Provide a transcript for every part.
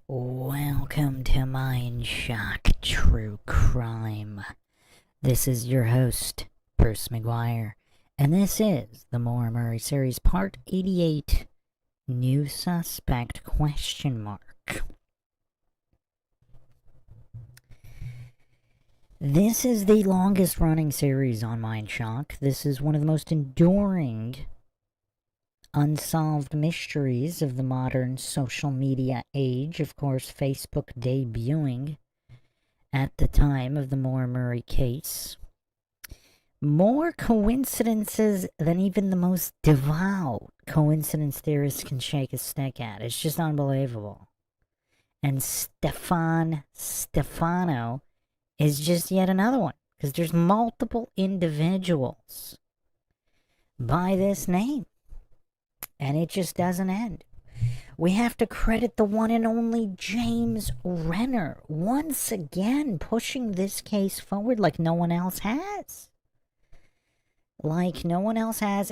Welcome to MINDSHOCK True Crime. This is your host, Bruce McGuire, and this is the Maura Murray series, part 88, New Suspect question mark. This is the longest running series on MINDSHOCK. This is one of the most enduring unsolved mysteries of the modern social media age. Of course, Facebook debuting at the time of the Maura Murray case. More coincidences than even the most devout coincidence theorists can shake a stick at. It's just unbelievable. And Stefano is just yet another one, because there's multiple individuals by this name. And it just doesn't end. We have to credit the one and only James Renner, once again pushing this case forward like no one else has.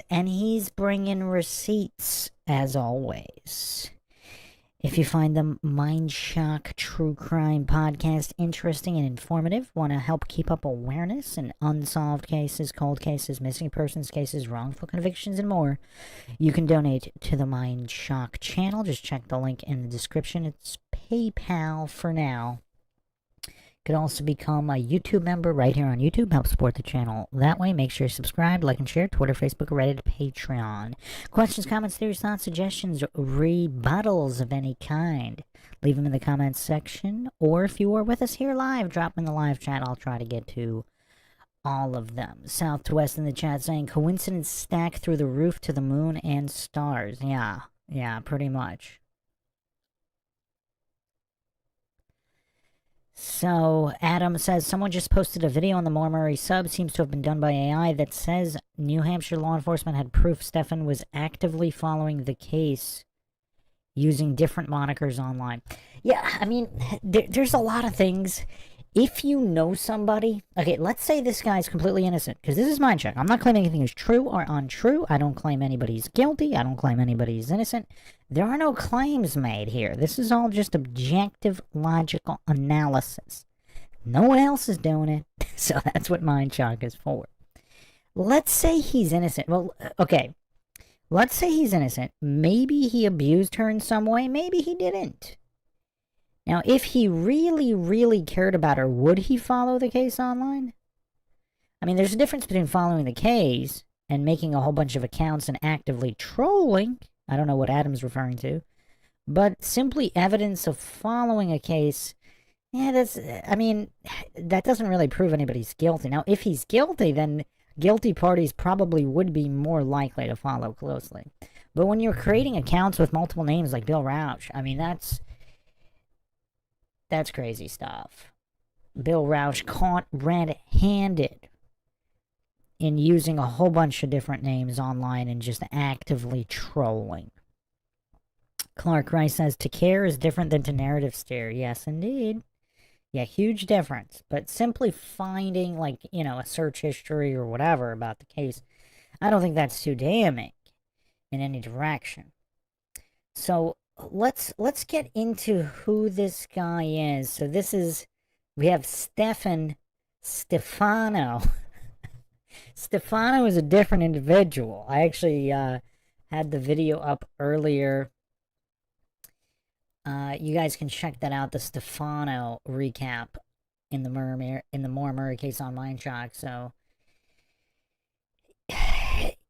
And he's bringing receipts, as always. If you find the MINDSHOCK True Crime podcast interesting and informative, want to help keep up awareness in unsolved cases, cold cases, missing persons cases, wrongful convictions, and more, you can donate to the MINDSHOCK channel. Just check the link in the description. It's PayPal for now. You could also become a YouTube member right here on YouTube. Help support the channel that way. Make sure you subscribe, like, and share. Twitter, Facebook, Reddit, Patreon. Questions, comments, theories, thoughts, suggestions, rebuttals of any kind, leave them in the comments section. Or if you are with us here live, drop them in the live chat. I'll try to get to all of them. Southwest in the chat saying, coincidence stack through the roof to the moon and stars. Yeah, pretty much. So, Adam says, someone just posted a video on the Maura Murray sub, seems to have been done by AI, that says New Hampshire law enforcement had proof Stefan was actively following the case using different monikers online. Yeah, I mean, there's a lot of things. If you know somebody, okay, let's say this guy's completely innocent, because this is MINDSHOCK. I'm not claiming anything is true or untrue. I don't claim anybody's guilty. I don't claim anybody's innocent. There are no claims made here. This is all just objective, logical analysis. No one else is doing it, so that's what MINDSHOCK is for. Let's say he's innocent. Well, okay, let's say he's innocent. Maybe he abused her in some way. Maybe he didn't. Now, if he really, really cared about her, would he follow the case online? I mean, there's a difference between following the case and making a whole bunch of accounts and actively trolling. I don't know what Adam's referring to. But simply evidence of following a case, yeah, that doesn't really prove anybody's guilty. Now, if he's guilty, then guilty parties probably would be more likely to follow closely. But when you're creating accounts with multiple names like Bill Rauch, I mean, that's crazy stuff. Bill Rauch caught red-handed in using a whole bunch of different names online and just actively trolling. Clark Rice says, to care is different than to narrative stare. Yes, indeed. Yeah, huge difference. But simply finding, like, a search history or whatever about the case, I don't think that's too damning in any direction. So, let's get into who this guy is. So we have Stefano. Stefano is a different individual. I actually had the video up earlier. You guys can check that out, the Stefano recap in the Maura Murray case on MINDSHOCK. So,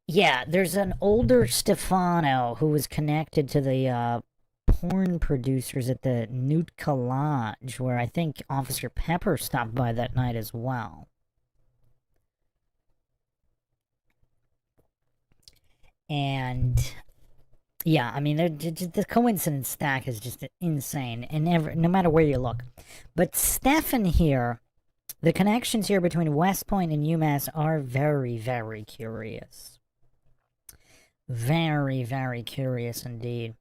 yeah, there's an older Stefano who was connected to the porn producers at the Nootka Lodge, where I think Officer Pepper stopped by that night as well. And yeah, I mean, the coincidence stack is just insane, and no matter where you look. But Stefan here, the connections here between West Point and UMass are very, very curious. Very, very curious indeed.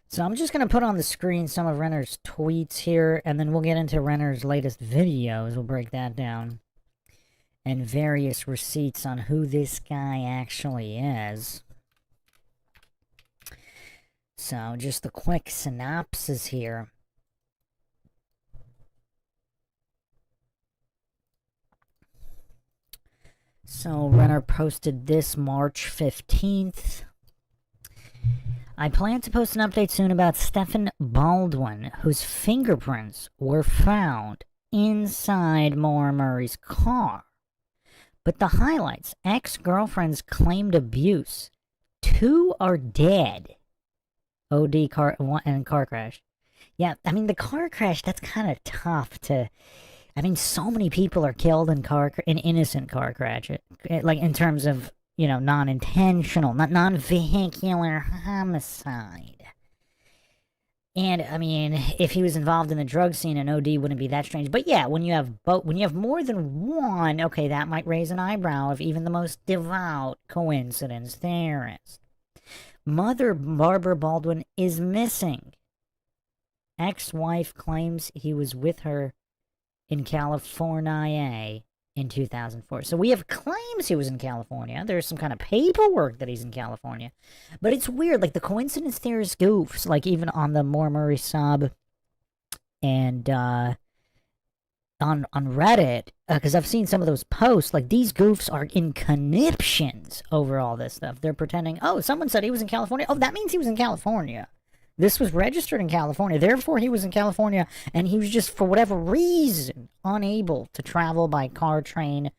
So I'm just going to put on the screen some of Renner's tweets here, and then we'll get into Renner's latest videos. We'll break that down. And various receipts on who this guy actually is. So, just the quick synopsis here. So Renner posted this March 15th. I plan to post an update soon about Steffen Baldwin, whose fingerprints were found inside Maura Murray's car. But the highlights: ex-girlfriends claimed abuse. 2 are dead. OD car and car crash. Yeah, I mean, the car crash, that's kind of tough to... I mean, so many people are killed in innocent car crashes. Like, in terms of, you know, non-intentional, non-vehicular homicide. And, I mean, if he was involved in the drug scene, an OD wouldn't be that strange. But yeah, when you have more than one, okay, that might raise an eyebrow of even the most devout coincidence theorist. Mother Barbara Baldwin is missing. Ex-wife claims he was with her in California in 2004. So we have claims he was in California. There's some kind of paperwork that he's in California. But it's weird, like the coincidence theorist goofs, like even on the Maura Murray sub and on Reddit, because I've seen some of those posts, like these goofs are in conniptions over all this stuff. They're pretending, oh, someone said he was in California. Oh, that means he was in California. This was registered in California, therefore he was in California, and he was just, for whatever reason, unable to travel by car, train,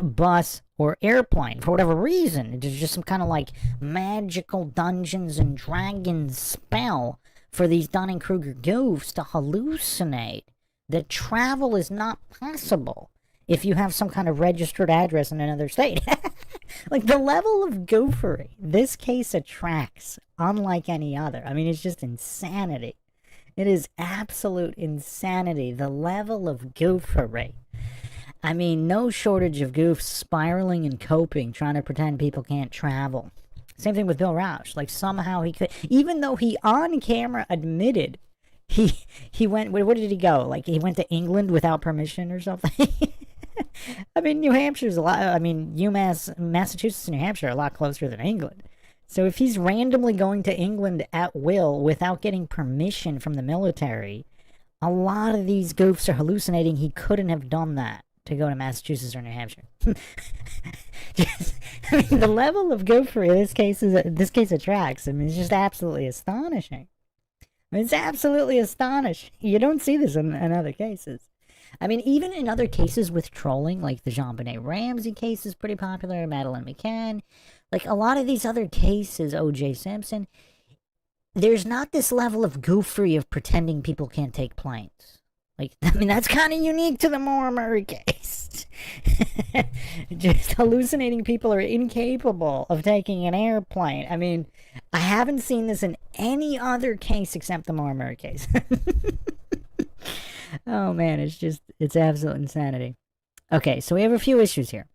bus, or airplane. For whatever reason. It's just some kind of, like, magical Dungeons and Dragons spell for these Dunning-Kruger goofs to hallucinate that travel is not possible if you have some kind of registered address in another state. Like, the level of goofery this case attracts, unlike any other. I mean, it's just insanity. It is absolute insanity, the level of goofery. I mean, no shortage of goofs spiraling and coping, trying to pretend people can't travel. Same thing with Bill Rausch. Like, somehow he could, even though he on camera admitted he went, where did he go? Like, he went to England without permission or something? I mean, New Hampshire's a lot, I mean, Massachusetts and New Hampshire are a lot closer than England. So if he's randomly going to England at will without getting permission from the military, a lot of these goofs are hallucinating he couldn't have done that to go to Massachusetts or New Hampshire. I mean, the level of goofery this case attracts, I mean, it's just absolutely astonishing. I mean, it's absolutely astonishing. You don't see this in other cases. I mean, even in other cases with trolling, like the JonBenet Ramsey case is pretty popular, Madeleine McCann, like a lot of these other cases, O.J. Simpson, there's not this level of goofery of pretending people can't take planes. Like, I mean, that's kind of unique to the Maura Murray case. Just hallucinating people are incapable of taking an airplane. I mean, I haven't seen this in any other case except the Maura Murray case. Oh man, it's absolute insanity. Okay, so we have a few issues here.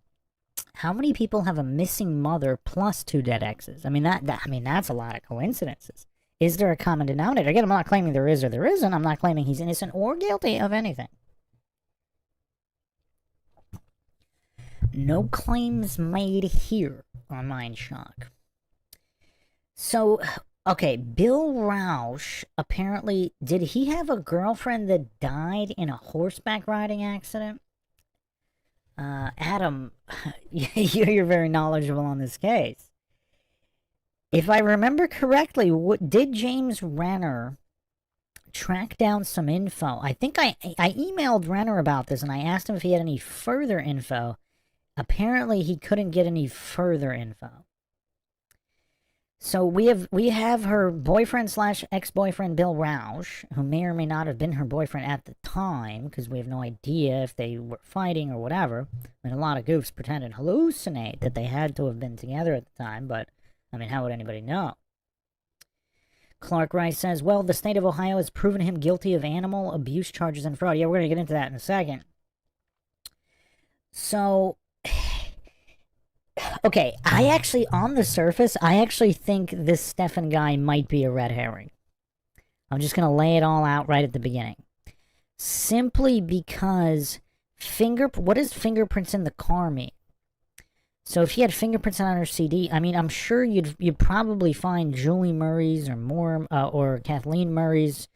How many people have a missing mother plus 2 dead exes? I mean, that's a lot of coincidences. Is there a common denominator? Again, I'm not claiming there is or there isn't. I'm not claiming he's innocent or guilty of anything. No claims made here on MINDSHOCK. So, okay, Bill Rausch, apparently, did he have a girlfriend that died in a horseback riding accident? Adam, you're very knowledgeable on this case. If I remember correctly, did James Renner track down some info? I think I emailed Renner about this, and I asked him if he had any further info. Apparently, he couldn't get any further info. So we have her boyfriend / ex-boyfriend Bill Rausch, who may or may not have been her boyfriend at the time, because we have no idea if they were fighting or whatever. I mean, a lot of goofs pretend and hallucinate that they had to have been together at the time, but, I mean, how would anybody know? Clark Rice says, well, the state of Ohio has proven him guilty of animal abuse charges and fraud. Yeah, we're going to get into that in a second. So, okay, on the surface, I actually think this Stefan guy might be a red herring. I'm just going to lay it all out right at the beginning. Simply because what does fingerprints in the car mean? So if she had fingerprints on her CD, I mean, I'm sure you'd probably find Julie Murray's or Kathleen Murray's,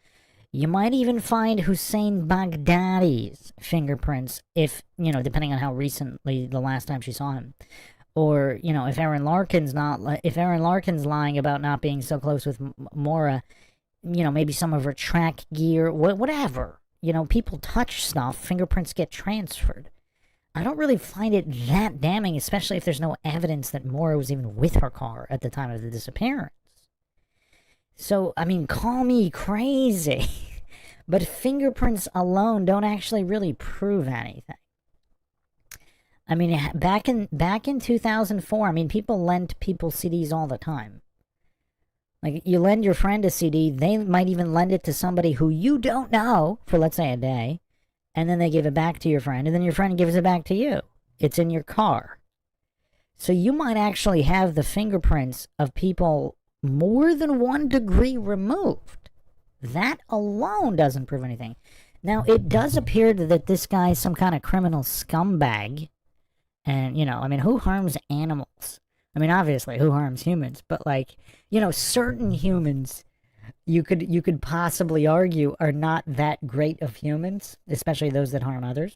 You might even find Hussein Baghdadi's fingerprints if, depending on how recently the last time she saw him. Or, if Aaron Larkin's lying about not being so close with Maura, maybe some of her track gear, whatever. People touch stuff, fingerprints get transferred. I don't really find it that damning, especially if there's no evidence that Maura was even with her car at the time of the disappearance. So, call me crazy, but fingerprints alone don't actually really prove anything. Back in 2004, people lent people CDs all the time. Like, you lend your friend a CD, they might even lend it to somebody who you don't know for, let's say, a day, and then they give it back to your friend, and then your friend gives it back to you. It's in your car. So you might actually have the fingerprints of people more than 1 degree removed. That alone doesn't prove anything. Now, it does appear that this guy's some kind of criminal scumbag. And, who harms animals? Obviously, who harms humans? But, certain humans, you could possibly argue, are not that great of humans, especially those that harm others.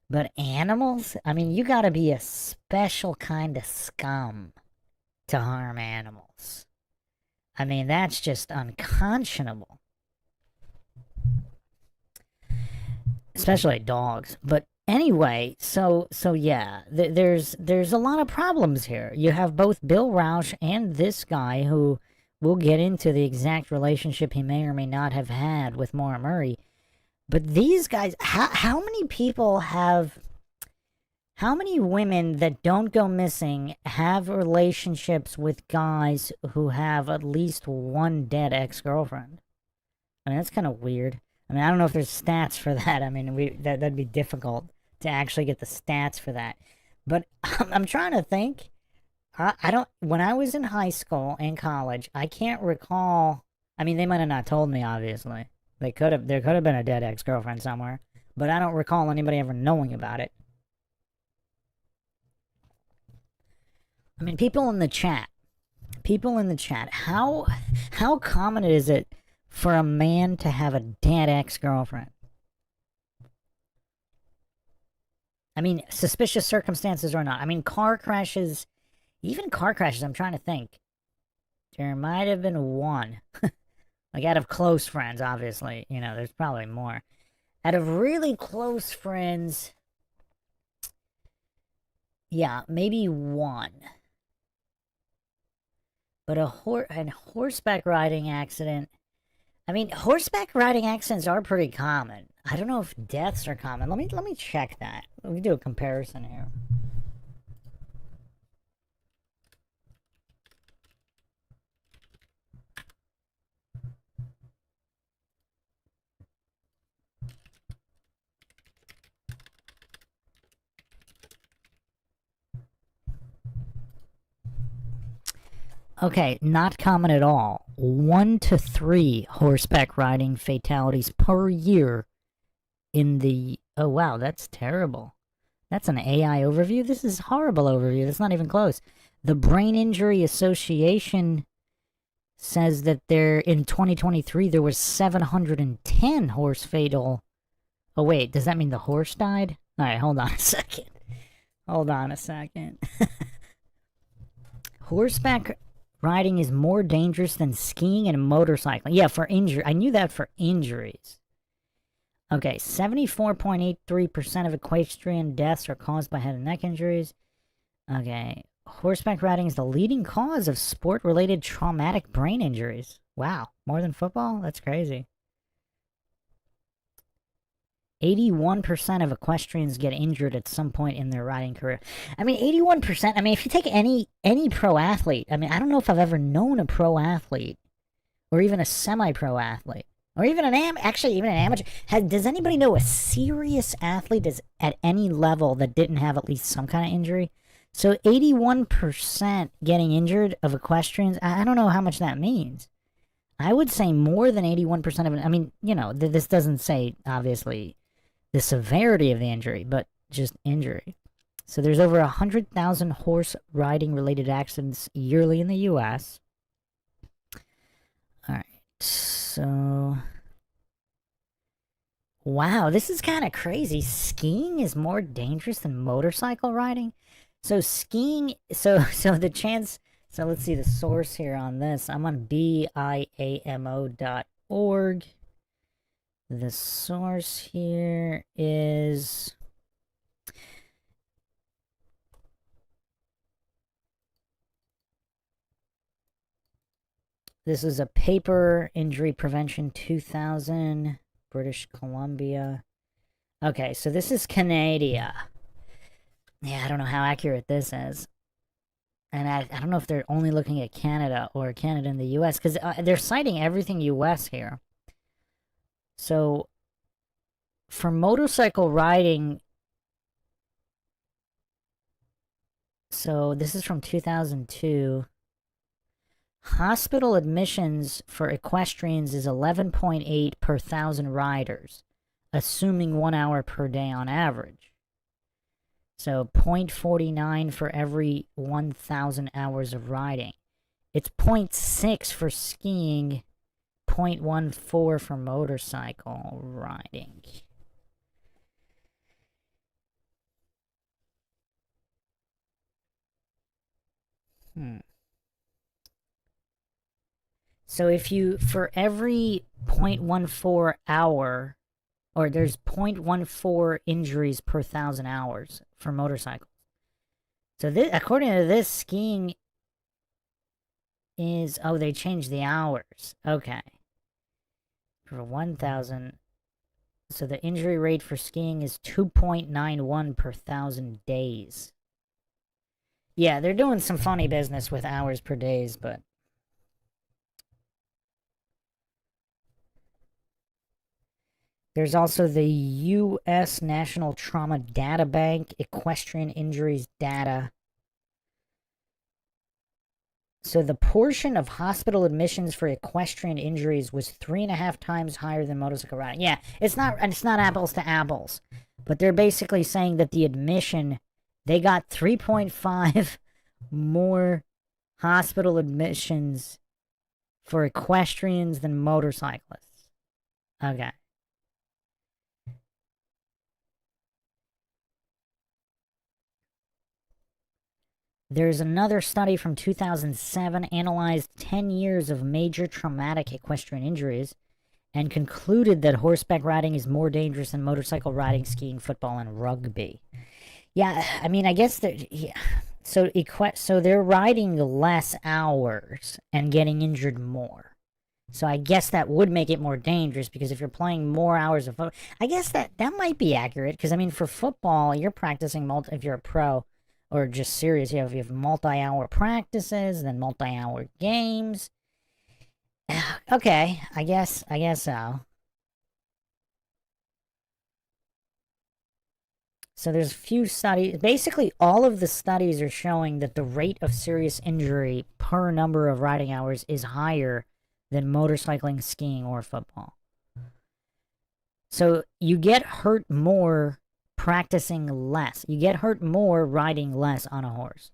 But animals? You gotta be a special kind of scum to harm animals. That's just unconscionable. Especially dogs. But anyway, so yeah, there's a lot of problems here. You have both Bill Rausch and this guy, who we'll get into the exact relationship he may or may not have had with Maura Murray. But these guys, how many women that don't go missing have relationships with guys who have at least one dead ex-girlfriend? That's kind of weird. I don't know if there's stats for that. That'd be difficult to actually get the stats for that. But I'm trying to think. When I was in high school and college, I can't recall. They might have not told me, obviously. There could have been a dead ex-girlfriend somewhere, but I don't recall anybody ever knowing about it. People in the chat, how common is it for a man to have a dead ex-girlfriend? Suspicious circumstances or not. Car crashes, even car crashes, I'm trying to think. There might have been one. Out of close friends, obviously. There's probably more. Out of really close friends, yeah, maybe one. But a horseback riding accident, horseback riding accidents are pretty common. I don't know if deaths are common. Let me check that. Let me do a comparison here. Okay, not common at all. 1 to 3 horseback riding fatalities per year in the... Oh, wow, that's terrible. That's an AI overview? This is a horrible overview. That's not even close. The Brain Injury Association says that in 2023, there was 710 horse fatal... Oh, wait, does that mean the horse died? Alright, hold on a second. Horseback riding is more dangerous than skiing and motorcycling. Yeah, for injury. I knew that for injuries. Okay, 74.83% of equestrian deaths are caused by head and neck injuries. Okay, horseback riding is the leading cause of sport-related traumatic brain injuries. Wow, more than football? That's crazy. 81% of equestrians get injured at some point in their riding career. 81%, if you take any pro athlete, I don't know if I've ever known a pro athlete, or even a semi-pro athlete, or even an amateur. Does anybody know a serious athlete is at any level that didn't have at least some kind of injury? So 81% getting injured of equestrians, I don't know how much that means. I would say more than 81% of it. This doesn't say, obviously, the severity of the injury, but just injury. So there's over 100,000 horse riding related accidents yearly in the U.S. Alright, so Wow, this is kind of crazy. Skiing is more dangerous than motorcycle riding. So skiing, so the chance. So let's see the source here on this. I'm on biamo.org. The source here is this is a paper, Injury Prevention 2000, British Columbia. Okay, so this is Canada. Yeah, I don't know how accurate this is. And I don't know if they're only looking at Canada or Canada and the US, because they're citing everything US here. So, for motorcycle riding, so this is from 2002. Hospital admissions for equestrians is 11.8 per thousand riders, assuming 1 hour per day on average. So 0.49 for every 1,000 hours of riding. It's 0.6 for skiing, 0.14 for motorcycle riding. So if you, for every 0.14 hour, or there's 0.14 injuries per 1,000 hours for motorcycles. So this, according to this, skiing is, oh, they changed the hours. Okay. For 1,000. So the injury rate for skiing is 2.91 per 1,000 days. Yeah, they're doing some funny business with hours per days, but there's also the U.S. National Trauma Data Bank, equestrian injuries data. So the portion of hospital admissions for equestrian injuries was 3.5 times higher than motorcycle riding. Yeah, it's not apples to apples, but they're basically saying that the admission, they got 3.5 more hospital admissions for equestrians than motorcyclists. Okay. There's another study from 2007 analyzed 10 years of major traumatic equestrian injuries and concluded that horseback riding is more dangerous than motorcycle riding, skiing, football, and rugby. Yeah, I mean, I guess that, yeah. So they're riding less hours and getting injured more. So I guess that would make it more dangerous, because if you're playing more hours of football, I guess that might be accurate, because I mean, for football, you're practicing if you're a pro or just serious, you have multi-hour practices, then multi-hour games. Okay, I guess so. So there's a few studies. Basically, all of the studies are showing that the rate of serious injury per number of riding hours is higher than motorcycling, skiing, or football. So you get hurt more practicing less. You get hurt more riding less on a horse.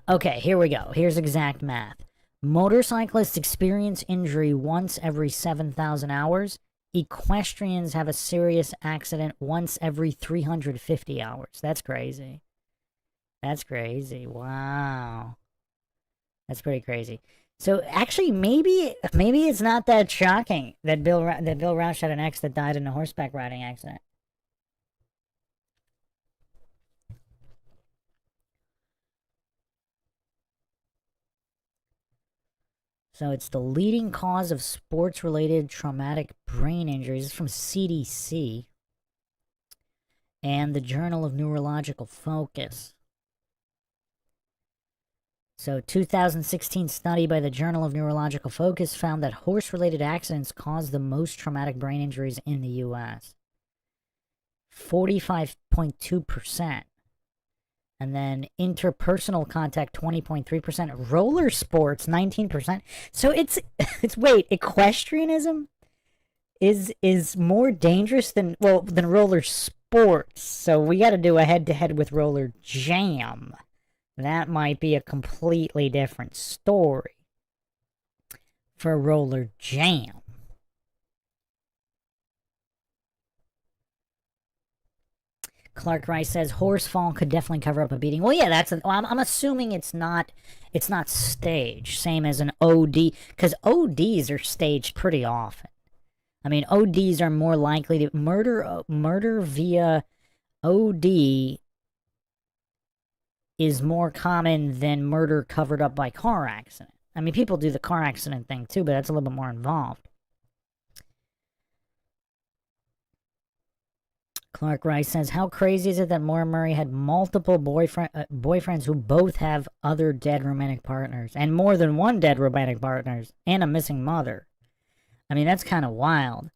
Okay, here we go. Here's exact math. Motorcyclists experience injury once every 7,000 hours. Equestrians have a serious accident once every 350 hours. That's crazy. That's crazy. Wow. That's pretty crazy. So actually, maybe it's not that shocking that Bill Roush had an ex that died in a horseback riding accident. So it's the leading cause of sports-related traumatic brain injuries. It's from CDC and the Journal of Neurological Focus. So 2016 study by the Journal of Neurological Focus found that horse-related accidents cause the most traumatic brain injuries in the U.S. 45.2%. And then interpersonal contact, 20.3%. Roller sports, 19%. So it's wait, equestrianism is more dangerous than roller sports. So we got to do a head-to-head with roller jam. That might be a completely different story for roller jam. Clark Rice says horse fall could definitely cover up a beating. Well, yeah, I'm assuming it's not staged, same as an OD, because ODs are staged pretty often. I mean, ODs are more likely to murder via OD is more common than murder covered up by car accident. I mean, people do the car accident thing too, but that's a little bit more involved. Clark Rice says, how crazy is it that Maura Murray had multiple boyfriends who both have other dead romantic partners, and more than one dead romantic partners, and a missing mother? I mean, that's kind of wild.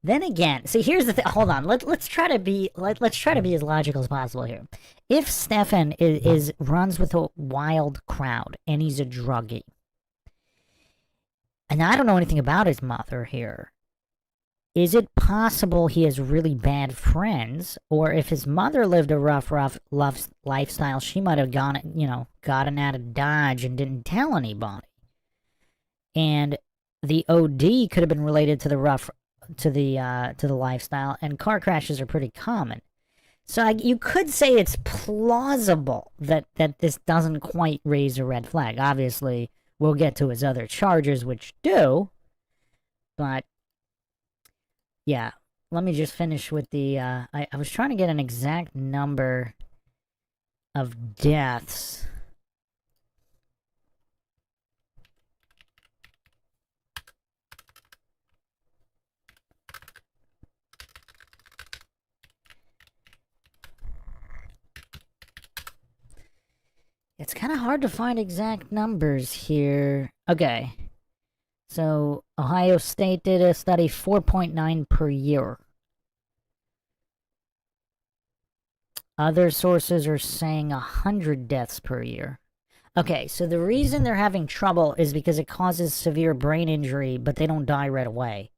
Then again, see, here's the thing. Hold on. Let's try to be as logical as possible here. If Stefan runs with a wild crowd and he's a druggie, and I don't know anything about his mother here, is it possible he has really bad friends? Or if his mother lived a rough lifestyle, she might have gotten out of Dodge and didn't tell anybody. And the OD could have been related to the lifestyle, and car crashes are pretty common. So you could say it's plausible that this doesn't quite raise a red flag. Obviously, we'll get to his other charges, which do, but yeah, let me just finish with the, I was trying to get an exact number of deaths. It's kind of hard to find exact numbers here. Okay. So, Ohio State did a study 4.9 per year. Other sources are saying 100 deaths per year. Okay, so the reason they're having trouble is because it causes severe brain injury, but they don't die right away.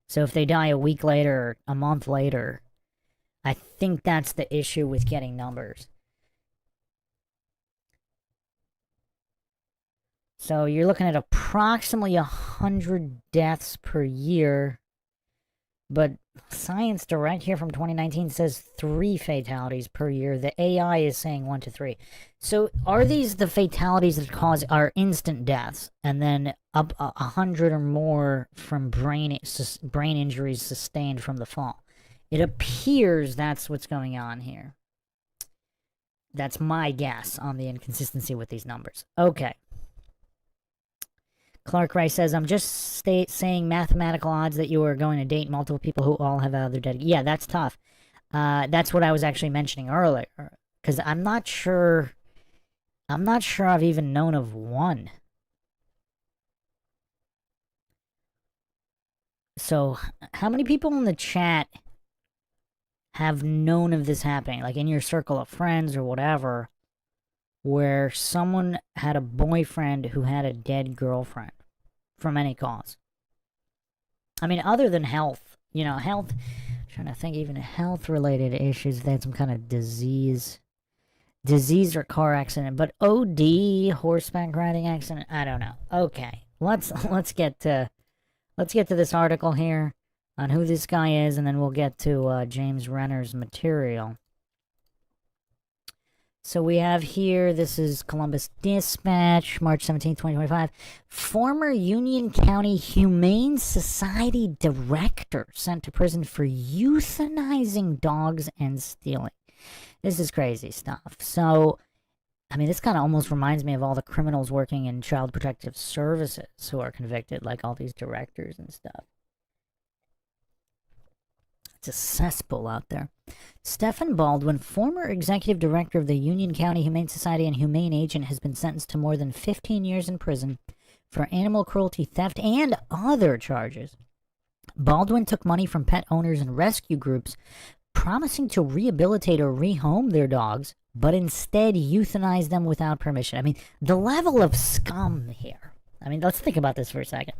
So if they die a week later or a month later, I think that's the issue with getting numbers. So you're looking at approximately 100 deaths per year. But Science Direct here from 2019 says 3 fatalities per year. The AI is saying 1 to 3. So are these the fatalities that are instant deaths, and then up 100 or more from brain injuries sustained from the fall? It appears that's what's going on here. That's my guess on the inconsistency with these numbers. Okay. Clark Rice says, I'm just saying mathematical odds that you are going to date multiple people who all have other dead. Yeah, that's tough. That's what I was actually mentioning earlier. Because I'm not sure I've even known of one. So, how many people in the chat have known of this happening? Like in your circle of friends or whatever, where someone had a boyfriend who had a dead girlfriend from any cause. I mean, other than health, health, I'm trying to think even health-related issues, if they had some kind of disease or car accident, but OD, horseback riding accident, I don't know. Okay, let's get to this article here on who this guy is, and then we'll get to James Renner's material. So we have here, this is Columbus Dispatch, March 17, 2025. Former Union County Humane Society director sent to prison for euthanizing dogs and stealing. This is crazy stuff. So, I mean, this kind of almost reminds me of all the criminals working in Child Protective Services who are convicted, like all these directors and stuff. It's a cesspool out there. Steffen Baldwin, former executive director of the Union County Humane Society and humane agent, has been sentenced to more than 15 years in prison for animal cruelty, theft, and other charges. Baldwin took money from pet owners and rescue groups, promising to rehabilitate or rehome their dogs, but instead euthanized them without permission. I mean, the level of scum here. I mean, let's think about this for a second.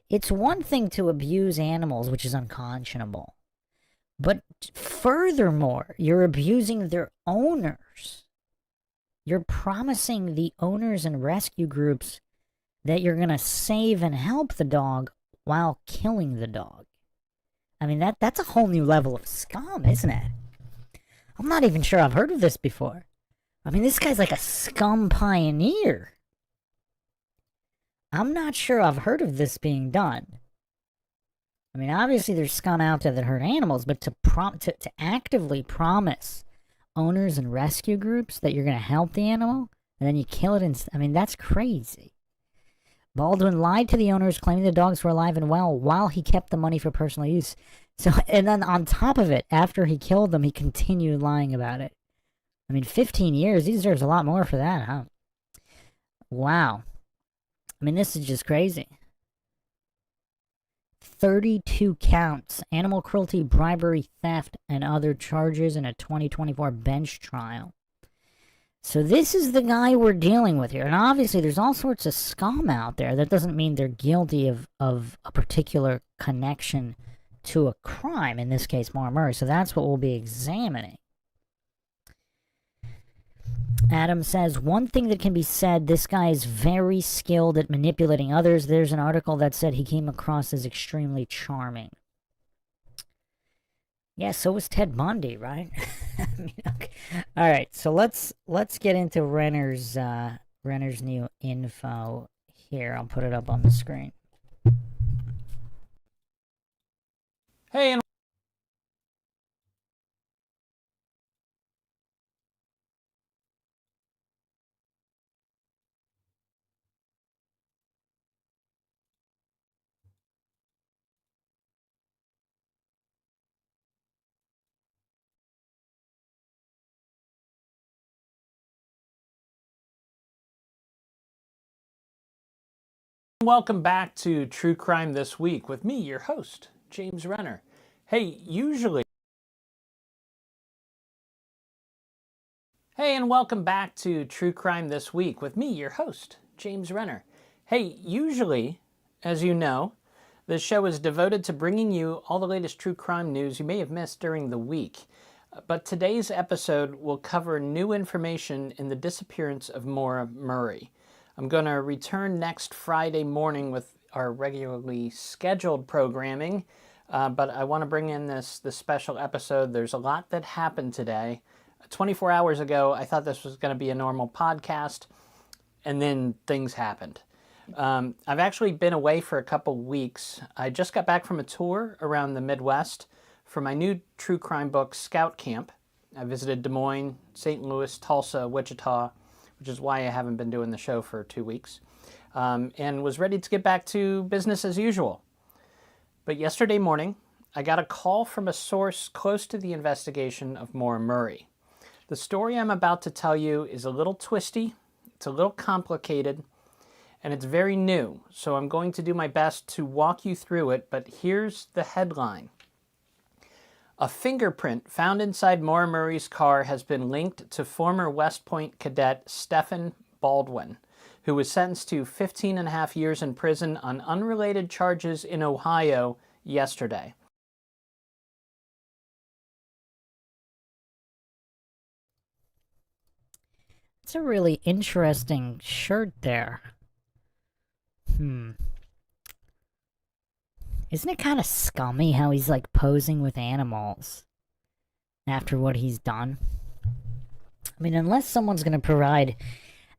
It's one thing to abuse animals, which is unconscionable. But furthermore, you're abusing their owners. You're promising the owners and rescue groups that you're going to save and help the dog while killing the dog. I mean, that's a whole new level of scum, isn't it? I'm not even sure I've heard of this before. I mean, this guy's like a scum pioneer. I'm not sure I've heard of this being done. I mean, obviously there's scum out there that hurt animals, but to actively promise owners and rescue groups that you're going to help the animal, and then you kill it, I mean, that's crazy. Baldwin lied to the owners, claiming the dogs were alive and well while he kept the money for personal use. So, and then on top of it, after he killed them, he continued lying about it. I mean, 15 years, he deserves a lot more for that, huh? Wow. I mean, this is just crazy. 32 counts, animal cruelty, bribery, theft, and other charges in a 2024 bench trial. So this is the guy we're dealing with here. And obviously there's all sorts of scum out there. That doesn't mean they're guilty of a particular connection to a crime, in this case Maura Murray. So that's what we'll be examining. Adam says, one thing that can be said, this guy is very skilled at manipulating others. There's an article that said he came across as extremely charming. Yeah, so was Ted Bundy, right? I mean, okay. All right, so let's get into Renner's new info here. I'll put it up on the screen. Hey, and welcome back to True Crime This Week with me, your host, James Renner. Hey, and welcome back to True Crime This Week with me, your host, James Renner. Hey, usually, as you know, this show is devoted to bringing you all the latest true crime news you may have missed during the week. But today's episode will cover new information in the disappearance of Maura Murray. I'm going to return next Friday morning with our regularly scheduled programming, but I want to bring in this special episode. There's a lot that happened today. 24 hours ago, I thought this was going to be a normal podcast, and then things happened. I've actually been away for a couple weeks. I just got back from a tour around the Midwest for my new true crime book, Scout Camp. I visited Des Moines, St. Louis, Tulsa, Wichita, which is why I haven't been doing the show for 2 weeks, and was ready to get back to business as usual. But yesterday morning, I got a call from a source close to the investigation of Maura Murray. The story I'm about to tell you is a little twisty, it's a little complicated, and it's very new, so I'm going to do my best to walk you through it, but here's the headline. A fingerprint found inside Maura Murray's car has been linked to former West Point cadet Steffen Baldwin, who was sentenced to 15 and a half years in prison on unrelated charges in Ohio yesterday. It's a really interesting shirt there. Isn't it kind of scummy how he's like posing with animals after what he's done? I mean, unless someone's going to provide...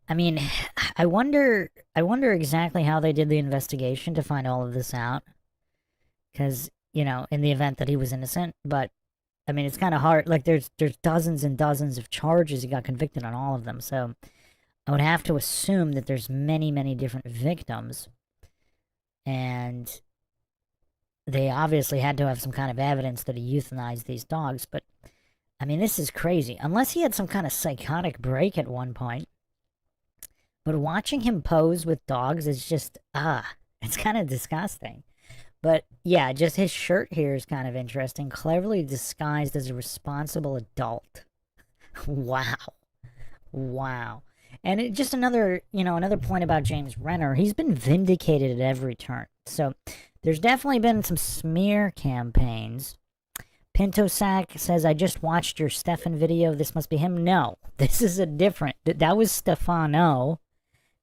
I mean, I wonder exactly how they did the investigation to find all of this out. Because, you know, in the event that he was innocent, but I mean, it's kind of hard. Like, there's dozens and dozens of charges. He got convicted on all of them. So I would have to assume that there's many, many different victims. And they obviously had to have some kind of evidence that he euthanized these dogs. But, I mean, this is crazy. Unless he had some kind of psychotic break at one point. But watching him pose with dogs is just, it's kind of disgusting. But, yeah, just his shirt here is kind of interesting. Cleverly disguised as a responsible adult. Wow. Wow. And just another point about James Renner. He's been vindicated at every turn. So, there's definitely been some smear campaigns. Pinto Sack says, I just watched your Stefan video. This must be him. No, this is a different... That was Stefano.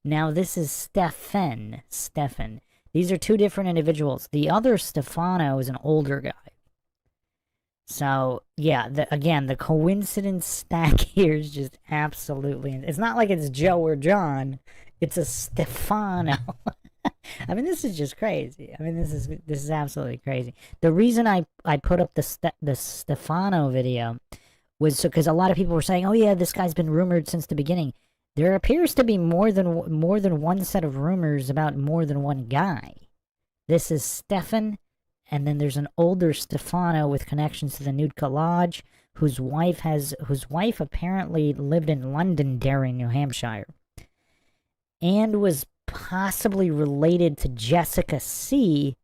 Now this is Stefan. These are two different individuals. The other Stefano is an older guy. So, yeah, again, the coincidence stack here is just absolutely... It's not like it's Joe or John. It's a Stefano. I mean, this is just crazy. I mean, this is absolutely crazy. The reason I put up the Stefano video was so because a lot of people were saying, "Oh yeah, this guy's been rumored since the beginning." There appears to be more than one set of rumors about more than one guy. This is Stefan, and then there's an older Stefano with connections to the Nootka Lodge, whose wife apparently lived in Londonderry, New Hampshire, and was possibly related to Jessica C.,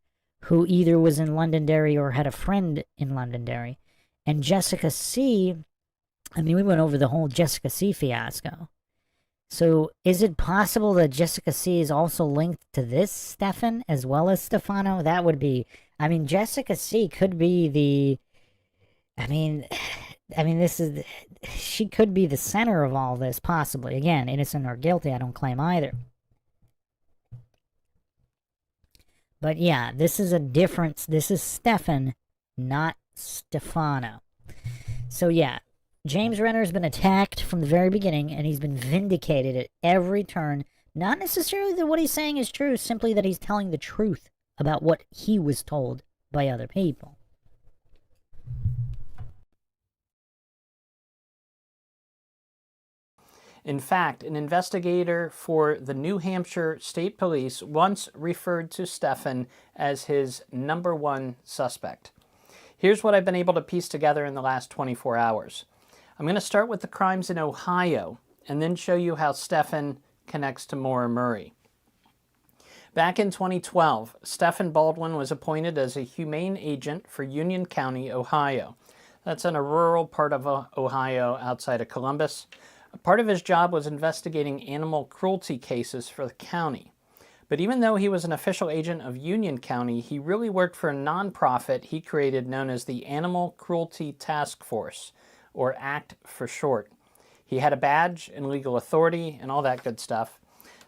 who either was in Londonderry or had a friend in Londonderry. And Jessica C., I mean, we went over the whole Jessica C. fiasco. So is it possible that Jessica C. is also linked to this Stefan as well as Stefano? That would be... I mean, Jessica C. could be the... I mean, this is... She could be the center of all this, possibly. Again, innocent or guilty, I don't claim either. But yeah, this is a difference. This is Stefan, not Stefano. So yeah, James Renner has been attacked from the very beginning, and he's been vindicated at every turn. Not necessarily that what he's saying is true, simply that he's telling the truth about what he was told by other people. In fact, an investigator for the New Hampshire State Police once referred to Stefan as his #1 suspect. Here's what I've been able to piece together in the last 24 hours. I'm going to start with the crimes in Ohio and then show you how Stefan connects to Maura Murray. Back in 2012, Steffen Baldwin was appointed as a humane agent for Union County, Ohio. That's in a rural part of Ohio outside of Columbus. Part of his job was investigating animal cruelty cases for the county. But even though he was an official agent of Union County, he really worked for a nonprofit he created known as the Animal Cruelty Task Force, or ACT for short. He had a badge and legal authority and all that good stuff.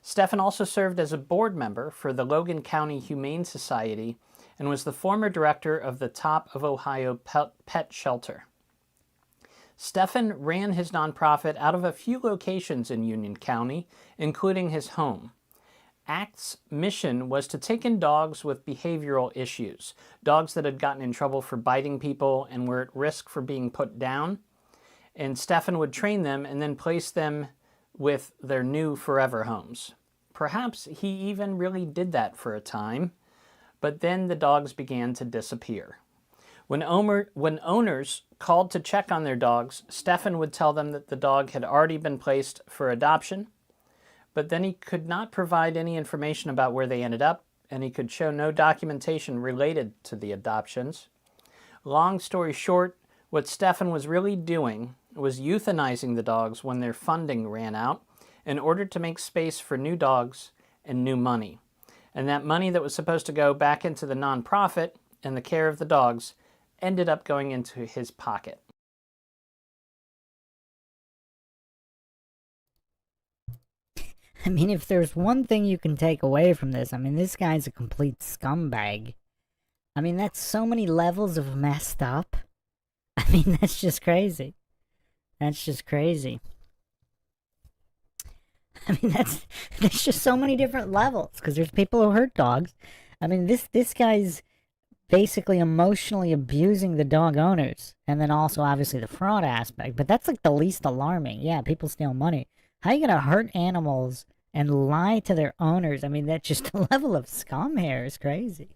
Stefan also served as a board member for the Logan County Humane Society and was the former director of the Top of Ohio Pet Shelter. Stefan ran his nonprofit out of a few locations in Union County, including his home. ACT's mission was to take in dogs with behavioral issues, dogs that had gotten in trouble for biting people and were at risk for being put down. And Stefan would train them and then place them with their new forever homes. Perhaps he even really did that for a time, but then the dogs began to disappear. When owners called to check on their dogs, Stefan would tell them that the dog had already been placed for adoption, but then he could not provide any information about where they ended up, and he could show no documentation related to the adoptions. Long story short, what Stefan was really doing was euthanizing the dogs when their funding ran out in order to make space for new dogs and new money. And that money that was supposed to go back into the nonprofit and the care of the dogs ended up going into his pocket. I mean, if there's one thing you can take away from this, I mean, this guy's a complete scumbag. I mean, that's so many levels of messed up. I mean, that's just crazy. That's just crazy. I mean, there's just so many different levels, because there's people who hurt dogs. I mean, this guy's basically emotionally abusing the dog owners, and then also obviously the fraud aspect, but that's like the least alarming. Yeah, people steal money. How are you gonna hurt animals and lie to their owners? I mean, that's just the level of scum here is crazy.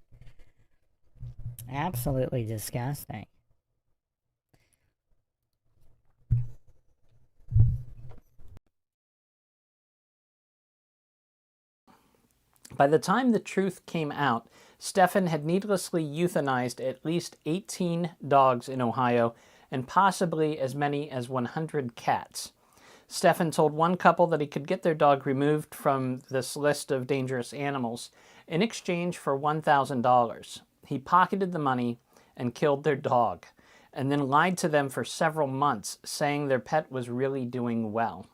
Absolutely disgusting. By the time the truth came out, Stefan had needlessly euthanized at least 18 dogs in Ohio and possibly as many as 100 cats. Stefan told one couple that he could get their dog removed from this list of dangerous animals in exchange for $1,000. He pocketed the money and killed their dog, and then lied to them for several months, saying their pet was really doing well.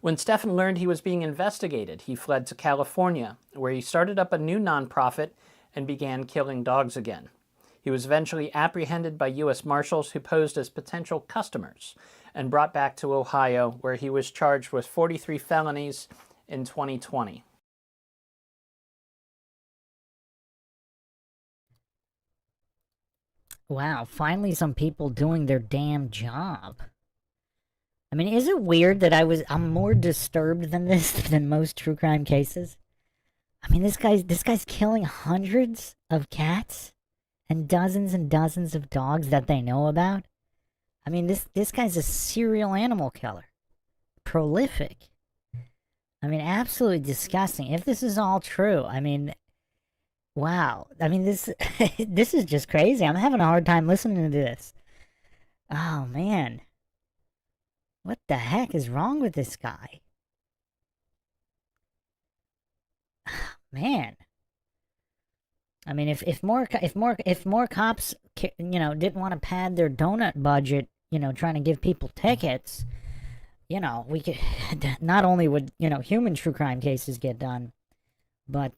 When Stefan learned he was being investigated, he fled to California, where he started up a new nonprofit and began killing dogs again. He He was eventually apprehended by U.S. Marshals who posed as potential customers and brought back to Ohio, where he was charged with 43 felonies in 2020. Wow, finally some people doing their damn job. I mean, is it weird that I'm more disturbed than this than most true crime cases? I mean, this guy's killing hundreds of cats and dozens of dogs that they know about. I mean, this guy's a serial animal killer. Prolific. I mean, absolutely disgusting. If this is all true, I mean, wow. I mean, this this is just crazy. I'm having a hard time listening to this. Oh, man. What the heck is wrong with this guy? Man. I mean, if more cops, didn't want to pad their donut budget, trying to give people tickets, we could, not only would, human true crime cases get done, but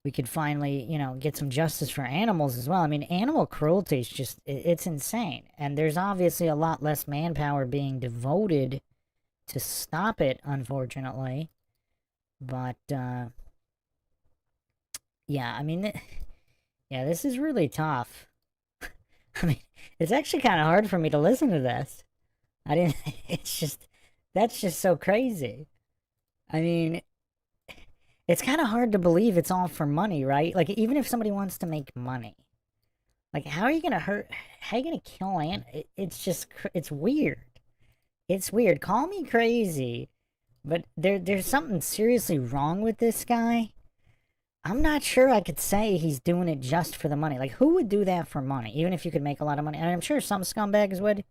we could finally, get some justice for animals as well. I mean, animal cruelty is just, it's insane. And there's obviously a lot less manpower being devoted to stop it, unfortunately. But, yeah, I mean, yeah, this is really tough. I mean, it's actually kind of hard for me to listen to this. That's just so crazy. I mean, it's kind of hard to believe it's all for money, right? Like, even if somebody wants to make money, like, how are you going to kill it's just, it's weird. It's weird. Call me crazy, but there's something seriously wrong with this guy. I'm not sure I could say he's doing it just for the money. Like, who would do that for money? Even if you could make a lot of money. And I'm sure some scumbags would.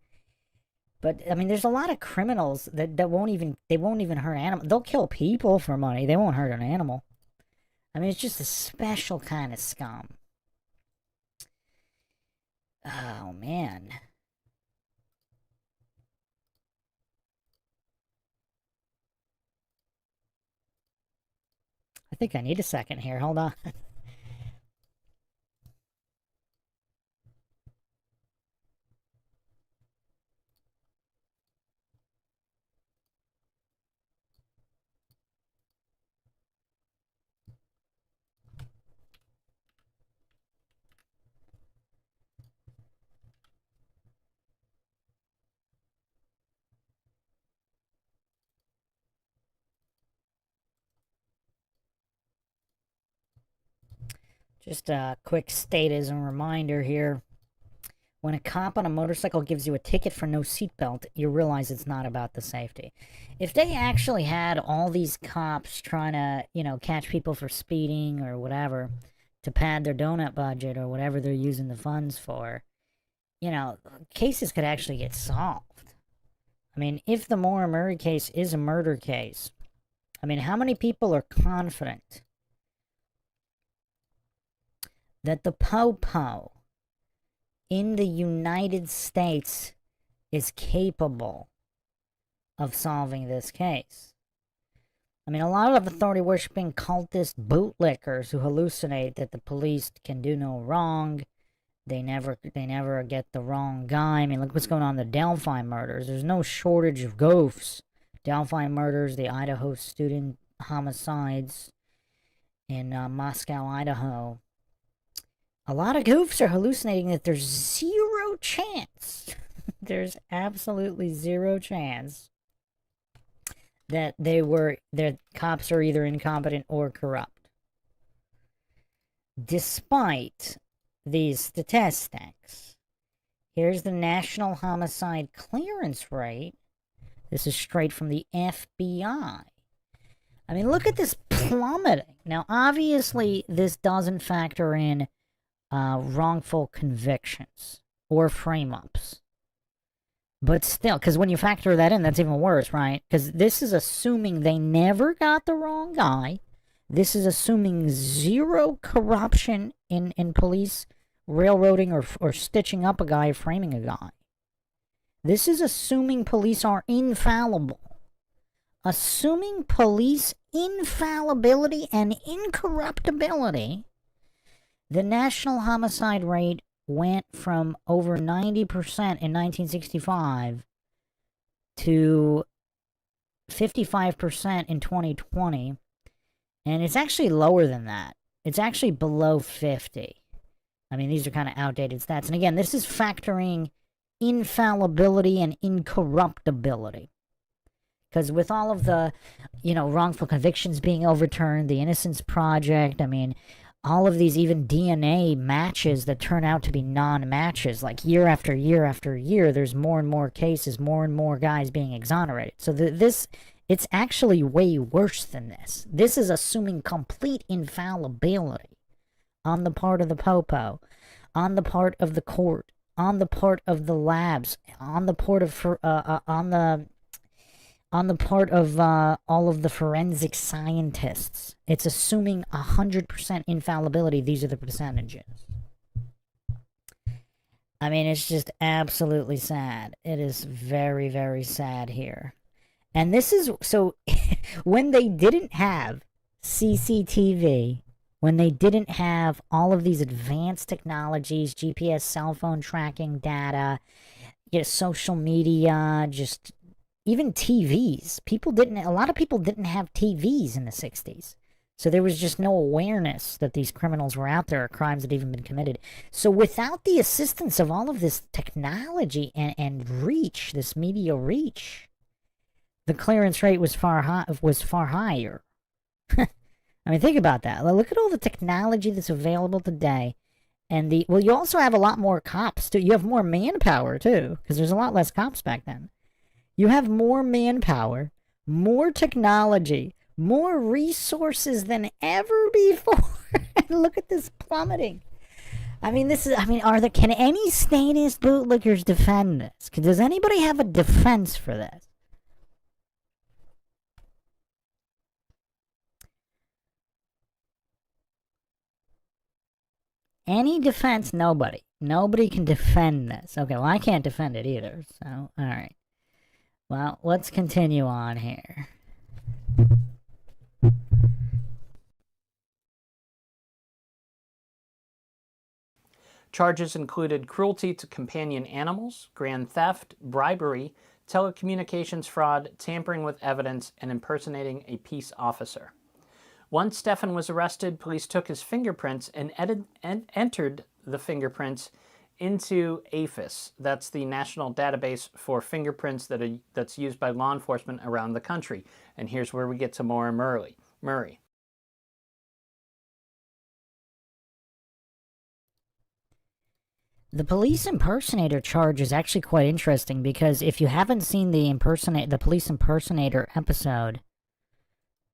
But, I mean, there's a lot of criminals that won't even hurt animals. They'll kill people for money. They won't hurt an animal. I mean, it's just a special kind of scum. Oh, man. I think I need a second here. Hold on. Just a quick statism reminder here. When a cop on a motorcycle gives you a ticket for no seatbelt, you realize it's not about the safety. If they actually had all these cops trying to, catch people for speeding or whatever, to pad their donut budget or whatever they're using the funds for, cases could actually get solved. I mean, if the Maura Murray case is a murder case, I mean, how many people are confident that the po-po in the United States is capable of solving this case? I mean, a lot of authority-worshipping cultist bootlickers who hallucinate that the police can do no wrong. They never get the wrong guy. I mean, look what's going on in the Delphi murders. There's no shortage of goofs. Delphi murders, the Idaho student homicides in Moscow, Idaho. A lot of goofs are hallucinating that there's zero chance. There's absolutely zero chance that their cops are either incompetent or corrupt. Despite these statistics, here's the national homicide clearance rate. This is straight from the FBI. I mean, look at this plummeting. Now, obviously, this doesn't factor in wrongful convictions or frame-ups. But still, because when you factor that in, that's even worse, right? Because this is assuming they never got the wrong guy. This is assuming zero corruption in police railroading or stitching up a guy, framing a guy. This is assuming police are infallible. Assuming police infallibility and incorruptibility, The national homicide rate went from over 90% in 1965 to 55% in 2020, and it's actually lower than that. It's actually below 50. I mean, these are kind of outdated stats. And again, this is factoring infallibility and incorruptibility. Because with all of the, wrongful convictions being overturned, the Innocence Project, I mean, all of these even DNA matches that turn out to be non-matches, like year after year after year, there's more and more cases, more and more guys being exonerated. So it's actually way worse than this. This is assuming complete infallibility on the part of the popo, on the part of the court, on the part of the labs, on the part of all of the forensic scientists. It's assuming 100% infallibility. These are the percentages. I mean, it's just absolutely sad. It is very, very sad here. And this is, so, when they didn't have CCTV, when they didn't have all of these advanced technologies, GPS, cell phone tracking data, social media, just even TVs. A lot of people didn't have TVs in the 60s. So there was just no awareness that these criminals were out there or crimes had even been committed. So without the assistance of all of this technology and reach, this media reach, the clearance rate was far higher. I mean, think about that. Look at all the technology that's available today. And you also have a lot more cops, too. You have more manpower, too, because there's a lot less cops back then. You have more manpower, more technology, more resources than ever before. And look at this plummeting. I mean, can any statist bootlickers defend this? Does anybody have a defense for this? Any defense? Nobody. Nobody can defend this. Okay, well, I can't defend it either, so, alright. Well, let's continue on here. Charges included cruelty to companion animals, grand theft, bribery, telecommunications fraud, tampering with evidence, and impersonating a peace officer. Once Stefan was arrested, police took his fingerprints and entered the fingerprints into AFIS. That's the national database for fingerprints that's used by law enforcement around the country. And here's where we get to Maura Murray. The police impersonator charge is actually quite interesting because if you haven't seen the police impersonator episode,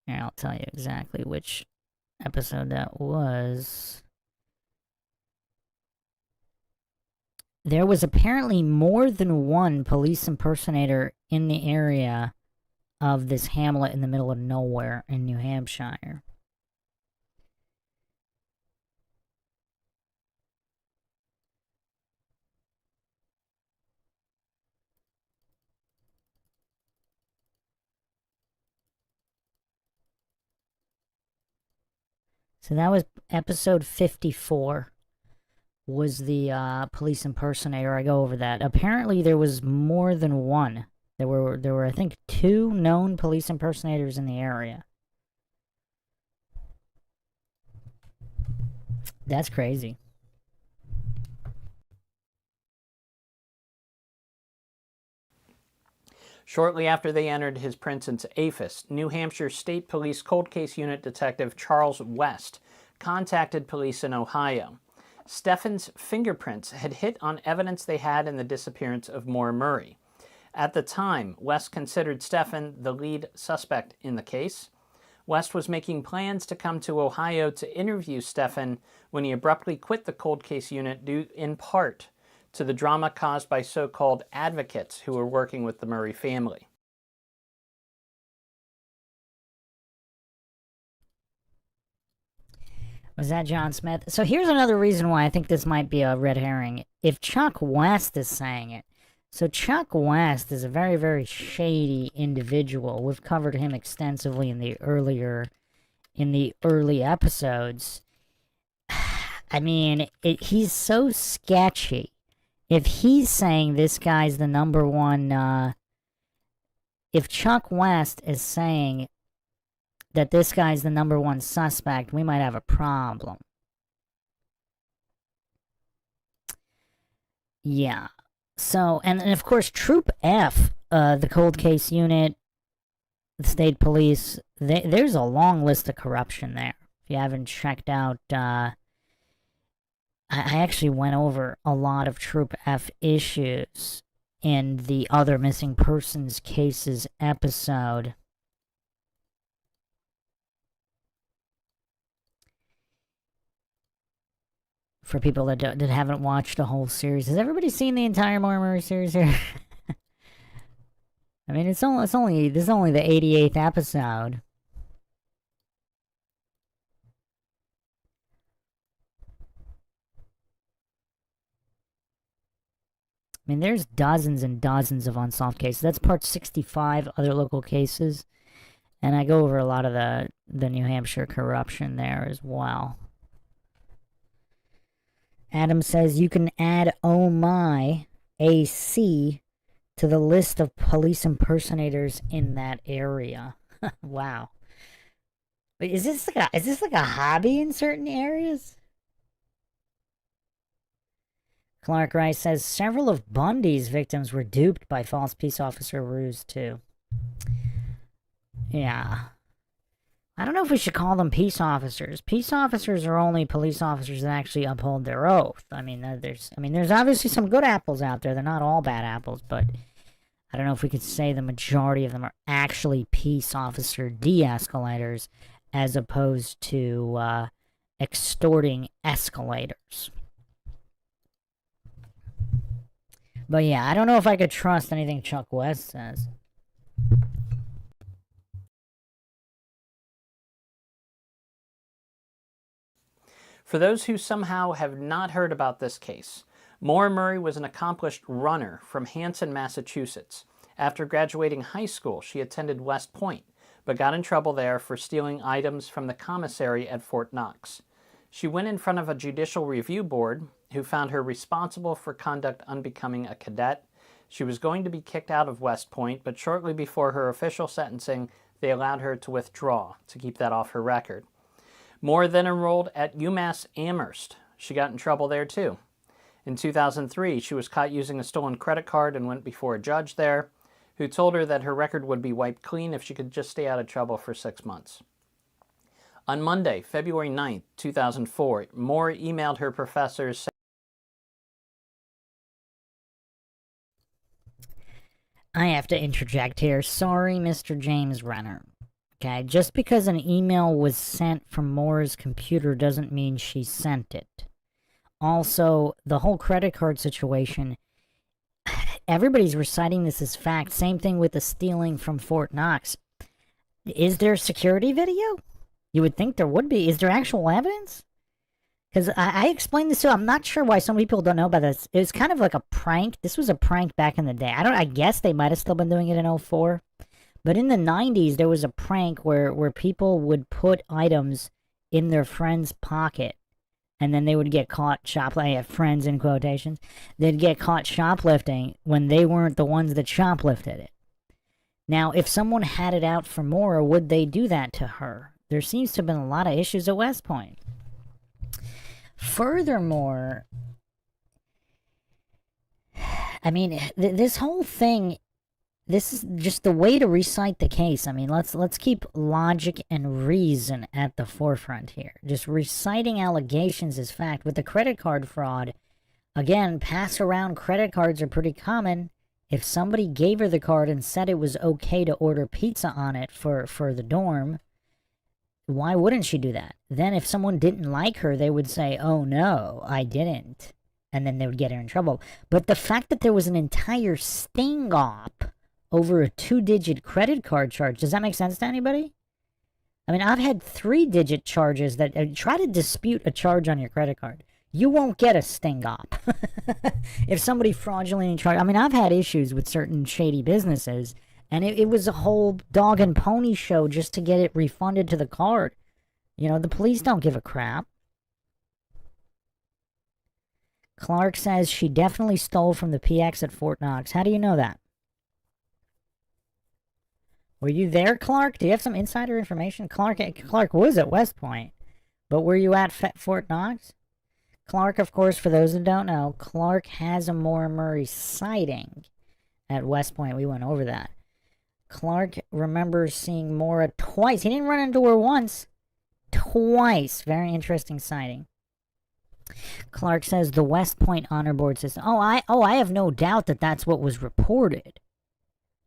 here, I'll tell you exactly which episode that was. There was apparently more than one police impersonator in the area of this hamlet in the middle of nowhere in New Hampshire. So that was episode 54. Was the police impersonator. I go over that. Apparently there was more than one. There were I think 2 known police impersonators in the area. That's crazy. Shortly after they entered his prints into AFIS, New Hampshire State Police Cold Case Unit Detective Charles West contacted police in Ohio. Stefan's fingerprints had hit on evidence they had in the disappearance of Maura Murray. At the time, West considered Stefan the lead suspect in the case. West was making plans to come to Ohio to interview Stefan when he abruptly quit the cold case unit due in part to the drama caused by so-called advocates who were working with the Murray family. Was that John Smith? So here's another reason why I think this might be a red herring. If Chuck West is saying it. So Chuck West is a very, very shady individual. We've covered him extensively in the early episodes. I mean, he's so sketchy. If he's saying this guy's the number one, if Chuck West is saying that this guy's the number one suspect, we might have a problem. Yeah. So, and of course, Troop F, the cold case unit, the state police, there's a long list of corruption there. If you haven't checked out, I actually went over a lot of Troop F issues in the other missing persons cases episode. For people that haven't watched the whole series, has everybody seen the entire Murmury series here? I mean, this is only the 88th episode. I mean, there's dozens and dozens of unsolved cases. That's part 65, other local cases. And I go over a lot of the New Hampshire corruption there as well. Adam says you can add Oh My AC to the list of police impersonators in that area. Wow. Wait, is this like a hobby in certain areas? Clark Rice says several of Bundy's victims were duped by false peace officer ruse too. Yeah. I don't know if we should call them peace officers. Peace officers are only police officers that actually uphold their oath. I mean, there's obviously some good apples out there. They're not all bad apples, but I don't know if we could say the majority of them are actually peace officer de-escalators as opposed to extorting escalators. But yeah, I don't know if I could trust anything Chuck West says. For those who somehow have not heard about this case, Maura Murray was an accomplished runner from Hanson, Massachusetts. After graduating high school, she attended West Point, but got in trouble there for stealing items from the commissary at Fort Knox. She went in front of a judicial review board who found her responsible for conduct unbecoming a cadet. She was going to be kicked out of West Point, but shortly before her official sentencing, they allowed her to withdraw to keep that off her record. Maura then enrolled at UMass Amherst. She got in trouble there too. In 2003, she was caught using a stolen credit card and went before a judge there, who told her that her record would be wiped clean if she could just stay out of trouble for 6 months. On Monday, February 9th, 2004, Maura emailed her professors saying, I have to interject here. Sorry, Mr. James Renner. Okay, just because an email was sent from Maura's computer doesn't mean she sent it. Also, the whole credit card situation, everybody's reciting this as fact. Same thing with the stealing from Fort Knox. Is there security video? You would think there would be. Is there actual evidence? Because I explained this too. I'm not sure why some people don't know about this. It was kind of like a prank. This was a prank back in the day. I guess they might have still been doing it in 04. But in the 90s, there was a prank where people would put items in their friend's pocket, and then they would get caught shoplifting, friends in quotations. They'd get caught shoplifting when they weren't the ones that shoplifted it. Now, if someone had it out for Maura, would they do that to her? There seems to have been a lot of issues at West Point. Furthermore, I mean, this whole thing, this is just the way to recite the case. I mean, let's keep logic and reason at the forefront here. Just reciting allegations is fact. With the credit card fraud, again, pass around credit cards are pretty common. If somebody gave her the card and said it was okay to order pizza on it for the dorm, why wouldn't she do that? Then if someone didn't like her, they would say, oh no, I didn't. And then they would get her in trouble. But the fact that there was an entire sting op over a 2-digit credit card charge, does that make sense to anybody? I mean, I've had 3-digit charges that try to dispute a charge on your credit card. You won't get a sting op. If somebody fraudulently charged, I mean, I've had issues with certain shady businesses, and it was a whole dog and pony show just to get it refunded to the card. You know, the police don't give a crap. Clark says she definitely stole from the PX at Fort Knox. How do you know that? Were you there, Clark? Do you have some insider information? Clark was at West Point, but were you at Fort Knox? Clark, of course, for those who don't know, Clark has a Maura Murray sighting at West Point. We went over that. Clark remembers seeing Maura twice. He didn't run into her once. Twice. Very interesting sighting. Clark says the West Point honor board system. I have no doubt that that's what was reported.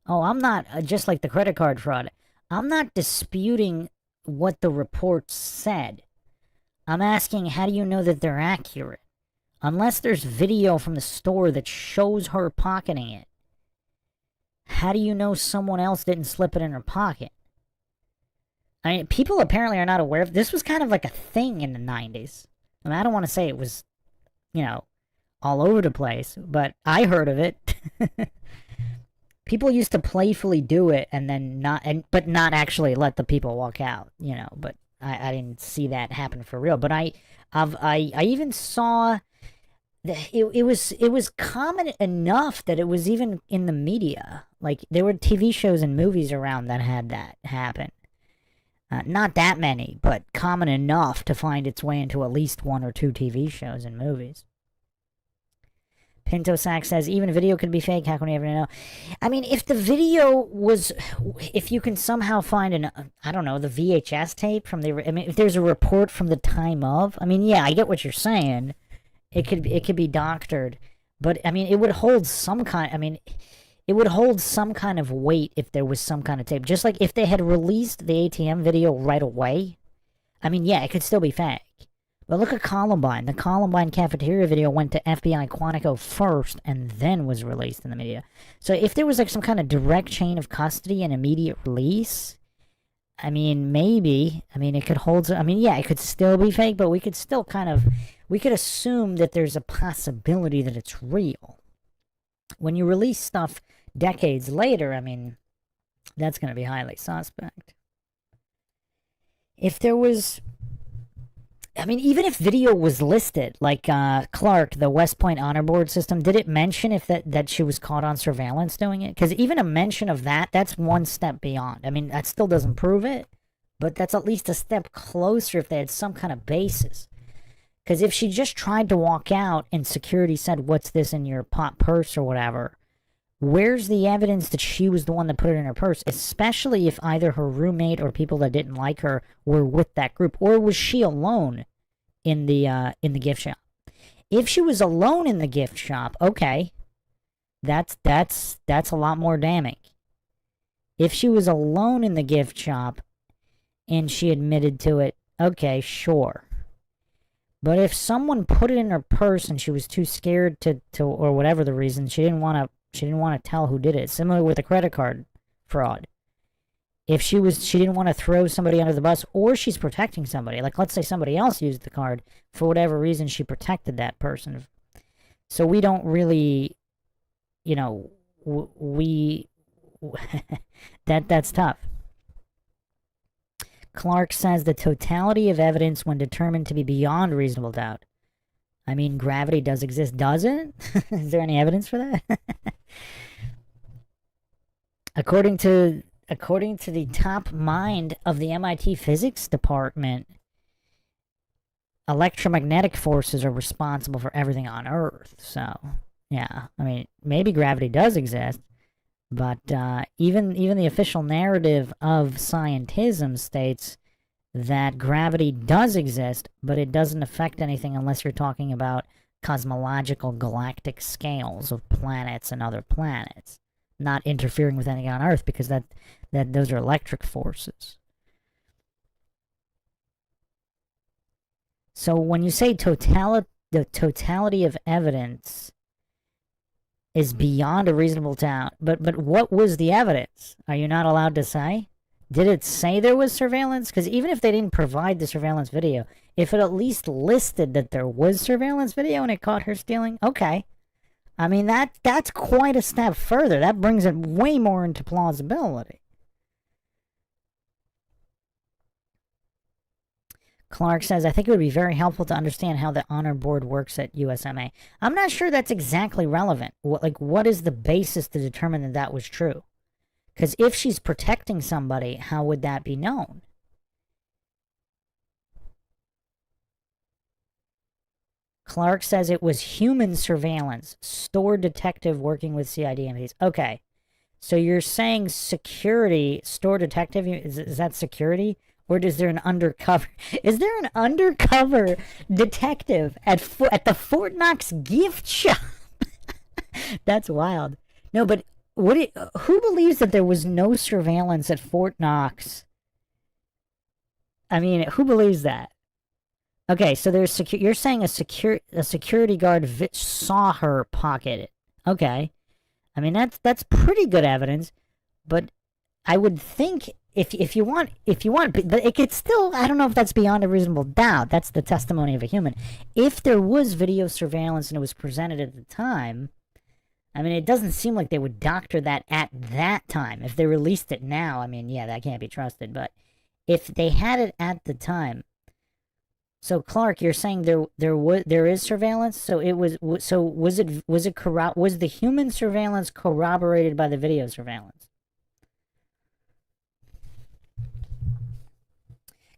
I'm not, just like the credit card fraud, I'm not disputing what the report said. I'm asking, how do you know that they're accurate? Unless there's video from the store that shows her pocketing it, how do you know someone else didn't slip it in her pocket? I mean, people apparently are not aware of this. Was kind of like a thing in the 90s. I mean, I don't want to say it was, all over the place, but I heard of it. People used to playfully do it and then but not actually let the people walk out, but I didn't see that happen for real. But I even saw that it was common enough that it was even in the media. Like, there were TV shows and movies around that had that happen. Not that many, but common enough to find its way into at least 1 or 2 TV shows and movies. Pinto Sack says, even video could be fake. How can we ever know? I mean, if the video was... If you can somehow find the VHS tape from the... I mean, if there's a report from the time of... I mean, yeah, I get what you're saying. It could be doctored. But, I mean, it would hold some kind... I mean... It would hold some kind of weight if there was some kind of tape. Just like if they had released the ATM video right away. I mean, yeah, it could still be fake. But look at Columbine. The Columbine cafeteria video went to FBI Quantico first and then was released in the media. So if there was like some kind of direct chain of custody and immediate release, I mean, maybe. I mean, it could hold... I mean, yeah, it could still be fake, but we could still we could assume that there's a possibility that it's real. When you release stuff decades later, I mean, that's going to be highly suspect. If there was... I mean, even if video was listed, like Clark, the West Point honor board system, did it mention if that she was caught on surveillance doing it? Because even a mention of that's one step beyond. I mean, that still doesn't prove it, but that's at least a step closer if they had some kind of basis. Because if she just tried to walk out and security said, what's this in your purse or whatever, where's the evidence that she was the one that put it in her purse? Especially if either her roommate or people that didn't like her were with that group, or was she alone in the gift shop? If she was alone in the gift shop, okay, that's a lot more damning. If she was alone in the gift shop and she admitted to it, okay, sure. But if someone put it in her purse and she was too scared to or whatever the reason, she didn't want to tell who did it. Similar with the credit card fraud. If she didn't want to throw somebody under the bus, or she's protecting somebody. Like, let's say somebody else used the card for whatever reason, she protected that person. So we don't really, that's tough. Clark says the totality of evidence when determined to be beyond reasonable doubt. I mean, gravity does exist, does it? Is there any evidence for that? According to the top mind of the MIT physics department, electromagnetic forces are responsible for everything on Earth. So, yeah, I mean, maybe gravity does exist, but even the official narrative of scientism states that gravity does exist, but it doesn't affect anything unless you're talking about cosmological galactic scales of planets and other planets, not interfering with anything on Earth, because that those are electric forces. So when you say the totality of evidence is beyond a reasonable doubt, but what was the evidence? Are you not allowed to say? Did it say there was surveillance? Because even if they didn't provide the surveillance video, if it at least listed that there was surveillance video and it caught her stealing, okay. I mean, that's quite a step further. That brings it way more into plausibility. Clark says, I think it would be very helpful to understand how the honor board works at USMA. I'm not sure that's exactly relevant. What is the basis to determine that that was true? Because if she's protecting somebody, how would that be known? Clark says it was human surveillance, store detective working with CID MPs. Okay, so you're saying security, store detective, is that security? Or is there an undercover? Is there an undercover detective at the Fort Knox gift shop? That's wild. No, but who believes that there was no surveillance at Fort Knox? I mean, who believes that? Okay, so there's you're saying a security guard saw her pocket it. Okay, I mean that's pretty good evidence, but I would think if you want, but it could still, I don't know if that's beyond a reasonable doubt. That's the testimony of a human. If there was video surveillance and it was presented at the time, I mean, it doesn't seem like they would doctor that at that time. If they released it now, I mean, yeah, that can't be trusted. But if they had it at the time, so Clark, you're saying there is surveillance. So it was was the human surveillance corroborated by the video surveillance?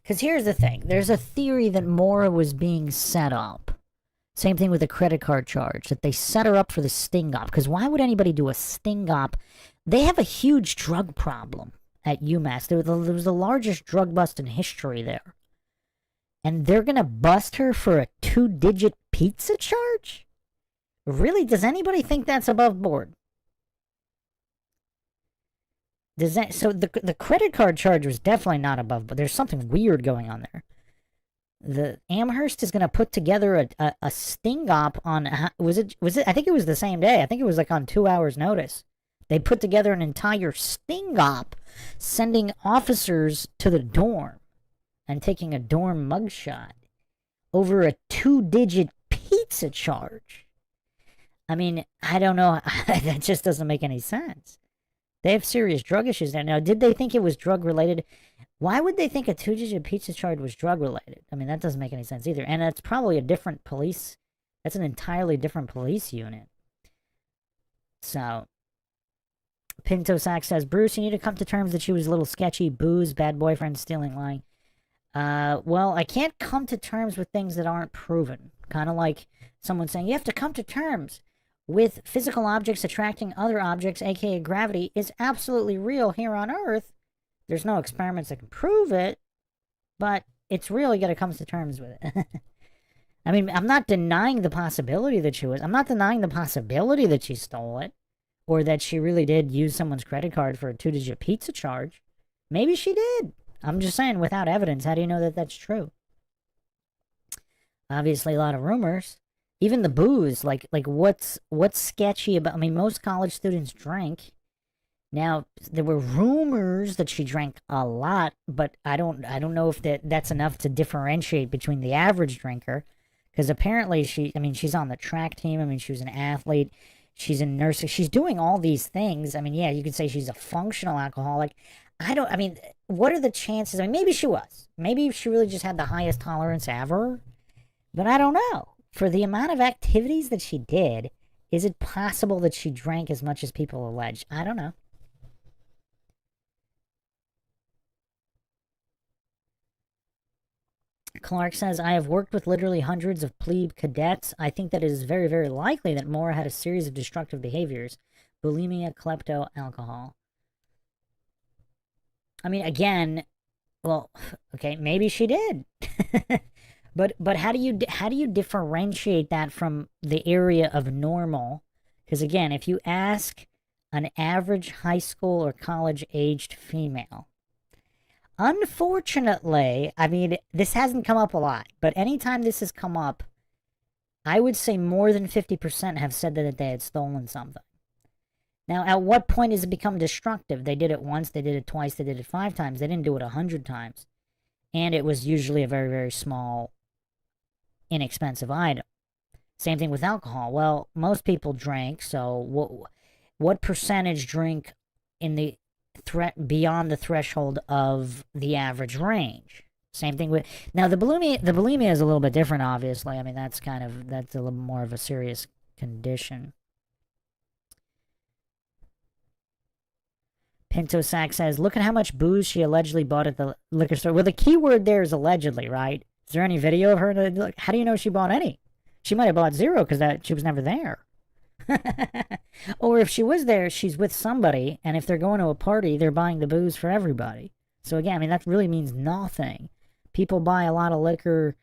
Because here's the thing. There's a theory that Maura was being set up. Same thing with the credit card charge, that they set her up for the sting op. Because why would anybody do a sting op? They have a huge drug problem at UMass. There was the largest drug bust in history there. And they're going to bust her for a 2-digit pizza charge? Really? Does anybody think that's above board? So the credit card charge was definitely not above, but there's something weird going on there. The Amherst is going to put together a sting op on, was it I think it was the same day. I think it was like on 2 hours notice. They put together an entire sting op, sending officers to the dorm and taking a dorm mugshot over a 2-digit pizza charge. I mean, I don't know. That just doesn't make any sense. They have serious drug issues there. Now, did they think it was drug-related? Why would they think a 2-digit pizza charge was drug-related? I mean, that doesn't make any sense either. And that's probably a different police... That's an entirely different police unit. So, Pinto Sack says, Bruce, you need to come to terms that she was a little sketchy. Booze, bad boyfriend, stealing, lying. Well, I can't come to terms with things that aren't proven. Kind of like someone saying, you have to come to terms with physical objects attracting other objects, aka gravity, is absolutely real here on Earth. There's no experiments that can prove it, but it's real. You gotta come to terms with it. I mean, I'm not denying the possibility that she was. I'm not denying the possibility that she stole it, or that she really did use someone's credit card for a 2-digit pizza charge. Maybe she did. I'm just saying, without evidence, how do you know that that's true? Obviously, a lot of rumors. Even the booze, like what's sketchy about? I mean, most college students drink. Now, there were rumors that she drank a lot, but I don't know if that's enough to differentiate between the average drinker, because apparently she's on the track team. I mean, she was an athlete. She's in nursing. She's doing all these things. I mean, yeah, you could say she's a functional alcoholic. I mean, what are the chances? I mean, maybe she was. Maybe she really just had the highest tolerance ever. But I don't know. For the amount of activities that she did, is it possible that she drank as much as people allege? I don't know. Clark says, I have worked with literally hundreds of plebe cadets. I think that it is very, very likely that Maura had a series of destructive behaviors. Bulimia, klepto, alcohol. I mean, again, well, okay, maybe she did. But how do you differentiate that from the area of normal? Because again, if you ask an average high school or college aged female, unfortunately, I mean, this hasn't come up a lot, but anytime this has come up, I would say more than 50% have said that they had stolen something. Now, at what point does it become destructive? They did it once, they did it twice, they did it 5 times. They didn't do it 100 times. And it was usually a very, very small, inexpensive item. Same thing with alcohol. Well, most people drink, so what percentage drink in the beyond the threshold of the average range? Same thing with now the bulimia is a little bit different, obviously. I mean, that's a little more of a serious condition. Pinto Sack says, look at how much booze she allegedly bought at the liquor store. Well, the key word there is allegedly, right? Is there any video of her? How do you know she bought any? She might have bought zero because she was never there. Or if she was there, she's with somebody, and if they're going to a party, they're buying the booze for everybody. So again, I mean, that really means nothing. People buy a lot of liquor,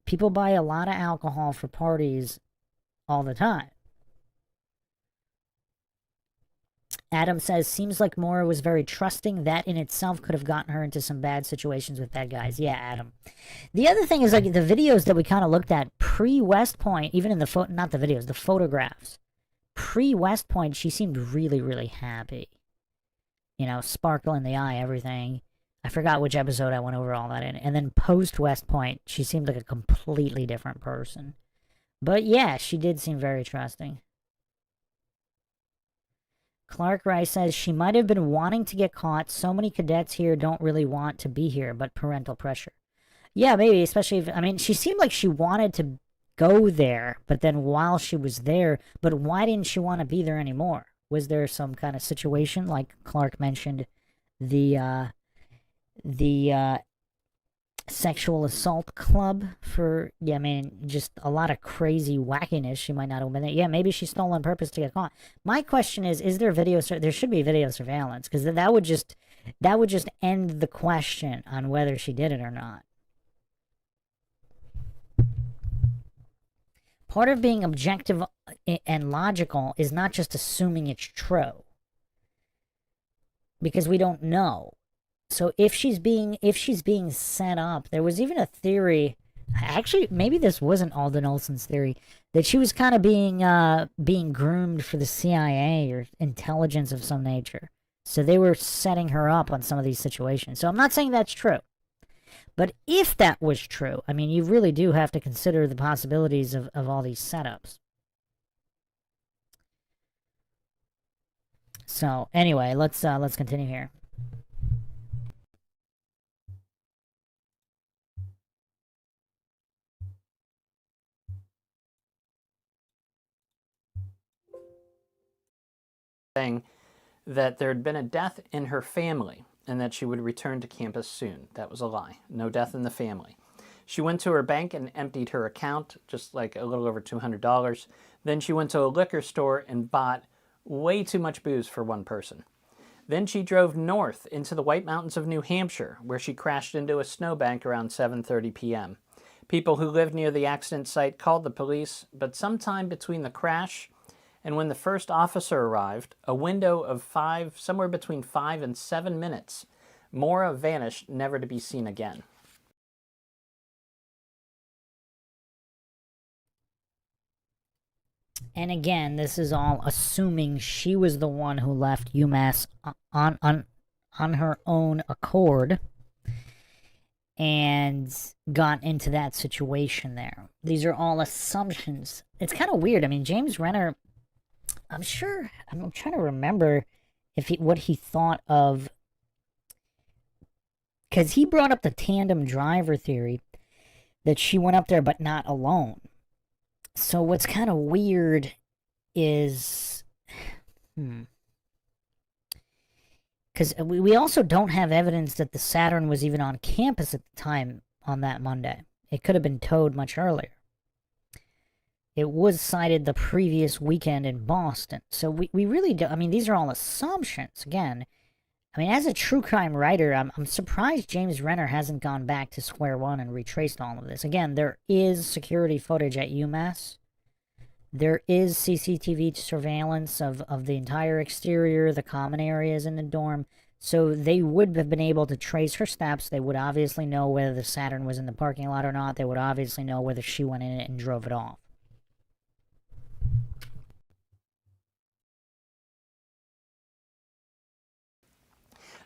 people buy a lot of alcohol for parties all the time. Adam says, seems like Maura was very trusting. That in itself could have gotten her into some bad situations with bad guys. Yeah, Adam. The other thing is, like, the videos that we kind of looked at pre-West Point, even in the not the videos, the photographs. Pre-West Point, she seemed really, really happy. You know, sparkle in the eye, everything. I forgot which episode I went over all that in. And then post-West Point, she seemed like a completely different person. But yeah, she did seem very trusting. Clark Rice says she might have been wanting to get caught. So many cadets here don't really want to be here, but parental pressure. Yeah, maybe, especially if, I mean, she seemed like she wanted to go there, but then while she was there, but why didn't she want to be there anymore? Was there some kind of situation, like Clark mentioned, the sexual assault club for, yeah, I mean, just a lot of crazy wackiness. She might not have been there. Yeah, maybe she stole on purpose to get caught. My question is there video, there should be video surveillance, because that would just end the question on whether she did it or not. Part of being objective and logical is not just assuming it's true, because we don't know. So if she's being set up, there was even a theory. Actually, maybe this wasn't Alden Olson's theory, that she was kind of being groomed for the CIA or intelligence of some nature. So they were setting her up on some of these situations. So I'm not saying that's true. But if that was true, I mean, you really do have to consider the possibilities of all these setups. So anyway, let's continue here. Saying that there had been a death in her family and that she would return to campus soon. That was a lie. No death in the family. She went to her bank and emptied her account, just like a little over $200. Then she went to a liquor store and bought way too much booze for one person. Then she drove north into the White Mountains of New Hampshire, where she crashed into a snowbank around 7:30 p.m. People who lived near the accident site called the police, but sometime between the crash and when the first officer arrived, a window of somewhere between 5 and 7 minutes, Maura vanished, never to be seen again. And again, this is all assuming she was the one who left UMass on her own accord and got into that situation there. These are all assumptions. It's kind of weird. I mean, James Renner, I'm trying to remember what he thought of, because he brought up the tandem driver theory, that she went up there but not alone. So what's kind of weird is, because we also don't have evidence that the Saturn was even on campus at the time on that Monday. It could have been towed much earlier. It was sighted the previous weekend in Boston. So we really do. I mean, these are all assumptions. Again, I mean, as a true crime writer, I'm surprised James Renner hasn't gone back to square one and retraced all of this. Again, there is security footage at UMass. There is CCTV surveillance of the entire exterior, the common areas in the dorm. So they would have been able to trace her steps. They would obviously know whether the Saturn was in the parking lot or not. They would obviously know whether she went in it and drove it off.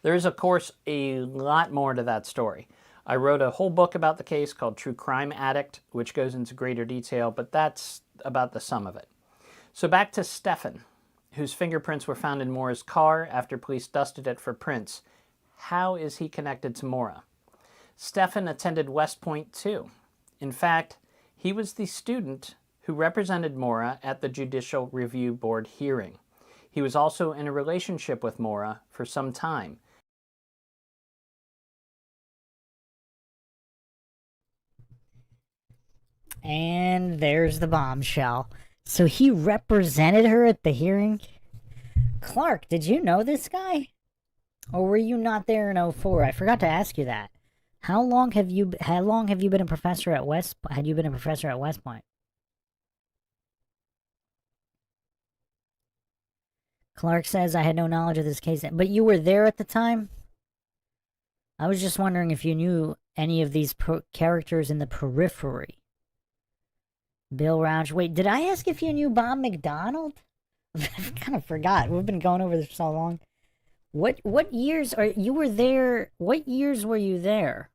There is, of course, a lot more to that story. I wrote a whole book about the case called True Crime Addict, which goes into greater detail, but that's about the sum of it. So back to Stefan, whose fingerprints were found in Maura's car after police dusted it for prints. How is he connected to Maura? Stefan attended West Point too. In fact, he was the student who represented Maura at the Judicial Review Board hearing. He was also in a relationship with Maura for some time. And there's the bombshell. So he represented her at the hearing? Clark, did you know this guy? Or were you not there in 04? I forgot to ask you that. How long have you been a professor at West Point? Clark says I had no knowledge of this case, but you were there at the time? I was just wondering if you knew any of these characters in the periphery. Bill Roush. Wait, did I ask if you knew Bob McDonald? I kind of forgot. We've been going over this for so long. What years are you were there? What years were you there?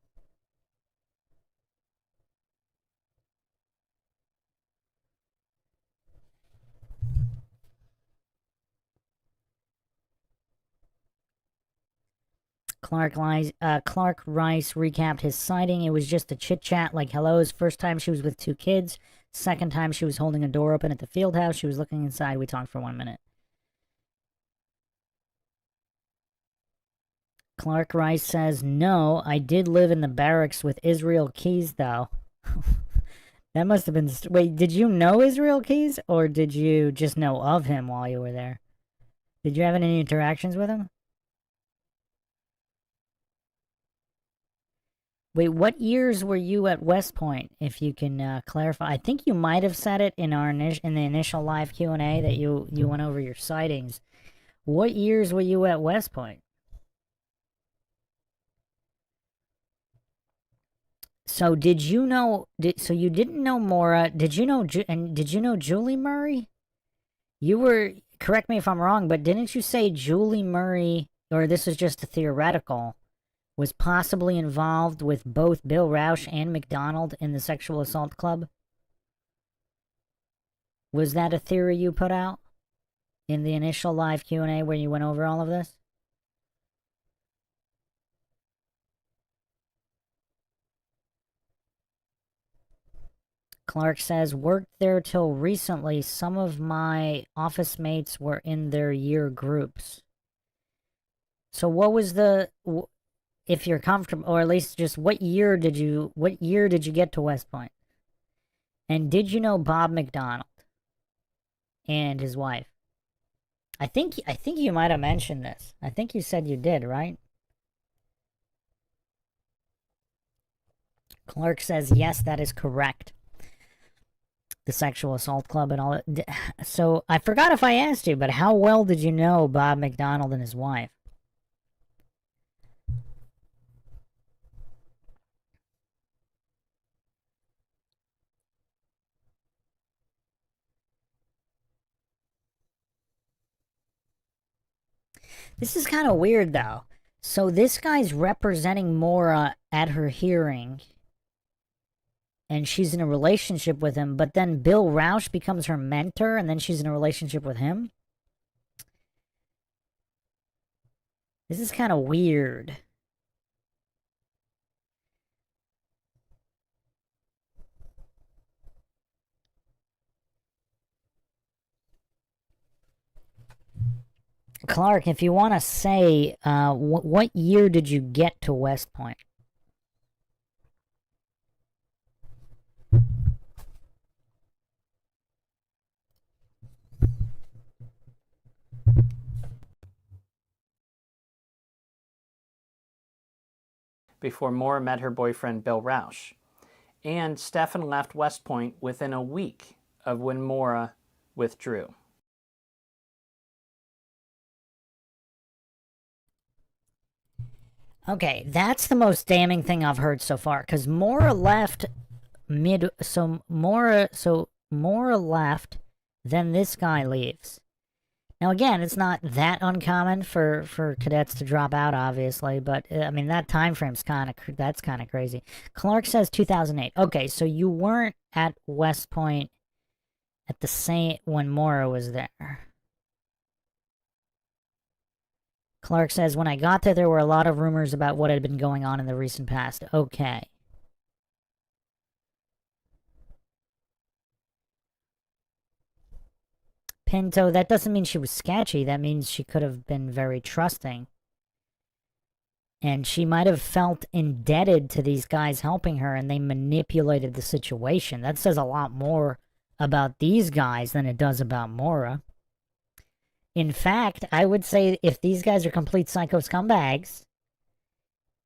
Clark Rice recapped his sighting. It was just a chit-chat like hellos. First time she was with 2 kids. Second time she was holding a door open at the field house. She was looking inside. We talked for 1 minute. Clark Rice says, no, I did live in the barracks with Israel Keys, though. That must have been... Wait, did you know Israel Keys? Or did you just know of him while you were there? Did you have any interactions with him? Wait, what years were you at West Point, if you can clarify? I think you might have said it in in the initial live Q&A that you went over your sightings. What years were you at West Point? So did you know? So you didn't know Maura? Did you know? Did you know Julie Murray? You were, correct me if I'm wrong, but didn't you say Julie Murray, or this is just a theoretical, was possibly involved with both Bill Roush and McDonald in the sexual assault club? Was that a theory you put out in the initial live Q&A where you went over all of this? Clark says, worked there till recently. Some of my office mates were in their year groups. So what was the... If you're comfortable, or at least just what year did you get to West Point? And did you know Bob McDonald and his wife? I think you might have mentioned this. I think you said you did, right? Clark says, yes, that is correct. The sexual assault club and all that. So I forgot if I asked you, but how well did you know Bob McDonald and his wife? This is kind of weird, though. So this guy's representing Maura at her hearing, and she's in a relationship with him, but then Bill Roush becomes her mentor, and then she's in a relationship with him? This is kind of weird. Clark, if you want to say, what year did you get to West Point? Before Maura met her boyfriend Bill Roush. And Stefan left West Point within a week of when Maura withdrew. Okay, that's the most damning thing I've heard so far, because Maura left Maura left, then this guy leaves. Now again, it's not that uncommon for cadets to drop out, obviously, but I mean that time frame's kind of crazy. Clark says 2008. Okay, so you weren't at West Point at the same when Maura was there. Clark says, when I got there were a lot of rumors about what had been going on in the recent past. Okay. Pinto, that doesn't mean she was sketchy. That means she could have been very trusting. And she might have felt indebted to these guys helping her, and they manipulated the situation. That says a lot more about these guys than it does about Maura. In fact, I would say if these guys are complete psycho scumbags,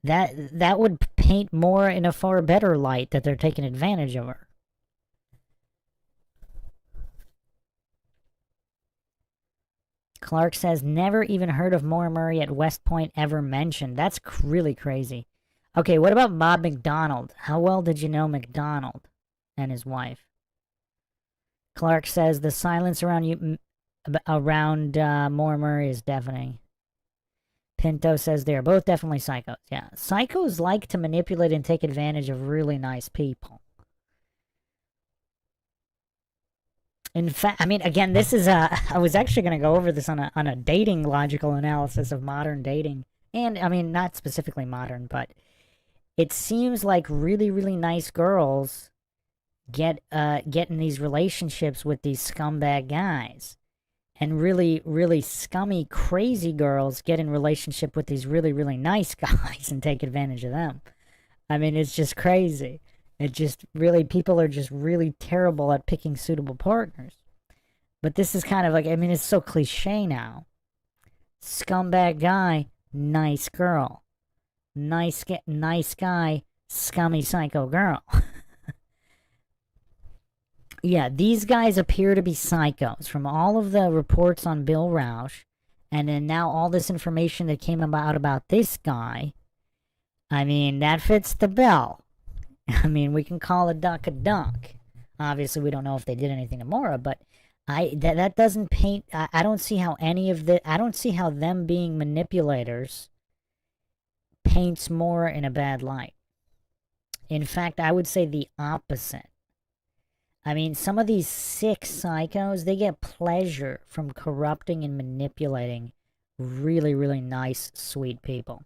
that would paint Maura in a far better light, that they're taking advantage of her. Clark says, never even heard of Maura Murray at West Point ever mentioned. That's really crazy. Okay, what about Bob McDonald? How well did you know McDonald and his wife? Clark says, the silence around Maura Murray is deafening. Pinto says they are both definitely psychos. Yeah, psychos like to manipulate and take advantage of really nice people. In fact, I mean, again, this is I was actually going to go over this on a dating logical analysis of modern dating. And, I mean, not specifically modern, but it seems like really, really nice girls get in these relationships with these scumbag guys. And really, really scummy, crazy girls get in relationship with these really, really nice guys and take advantage of them. I mean, it's just crazy. It just really, people are just really terrible at picking suitable partners. But this is kind of like, I mean, it's so cliche now. Scumbag guy, nice girl. Nice guy, scummy psycho girl. Yeah, these guys appear to be psychos from all of the reports on Bill Rausch. And then now all this information that came about this guy. I mean, that fits the bill. I mean, we can call a duck a duck. Obviously, we don't know if they did anything to Maura, but that doesn't paint. I don't see how I don't see how them being manipulators paints Maura in a bad light. In fact, I would say the opposite. I mean, some of these sick psychos, they get pleasure from corrupting and manipulating really, really nice, sweet people.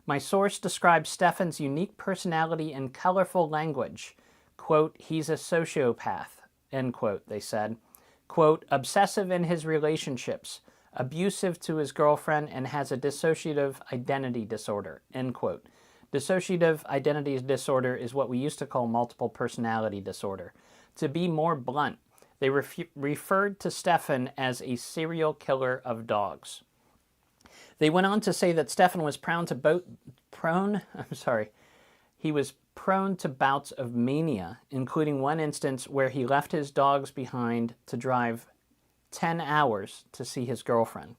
My source describes Stefan's unique personality and colorful language. Quote, he's a sociopath, end quote, they said. Quote, obsessive in his relationships, abusive to his girlfriend, and has a dissociative identity disorder, end quote. Dissociative identity disorder is what we used to call multiple personality disorder. To be more blunt, they referred to Stefan as a serial killer of dogs. They went on to say that Stefan was prone to bouts of mania, including one instance where he left his dogs behind to drive 10 hours to see his girlfriend.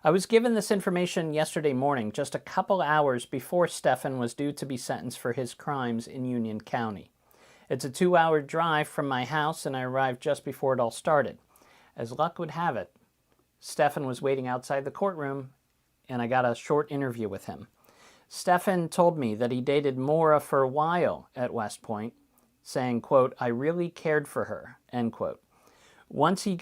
I was given this information yesterday morning, just a couple hours before Stefan was due to be sentenced for his crimes in Union County. It's a 2-hour drive from my house, and I arrived just before it all started. As luck would have it, Stefan was waiting outside the courtroom, and I got a short interview with him. Stefan told me that he dated Maura for a while at West Point, saying, quote, I really cared for her, end quote. Once he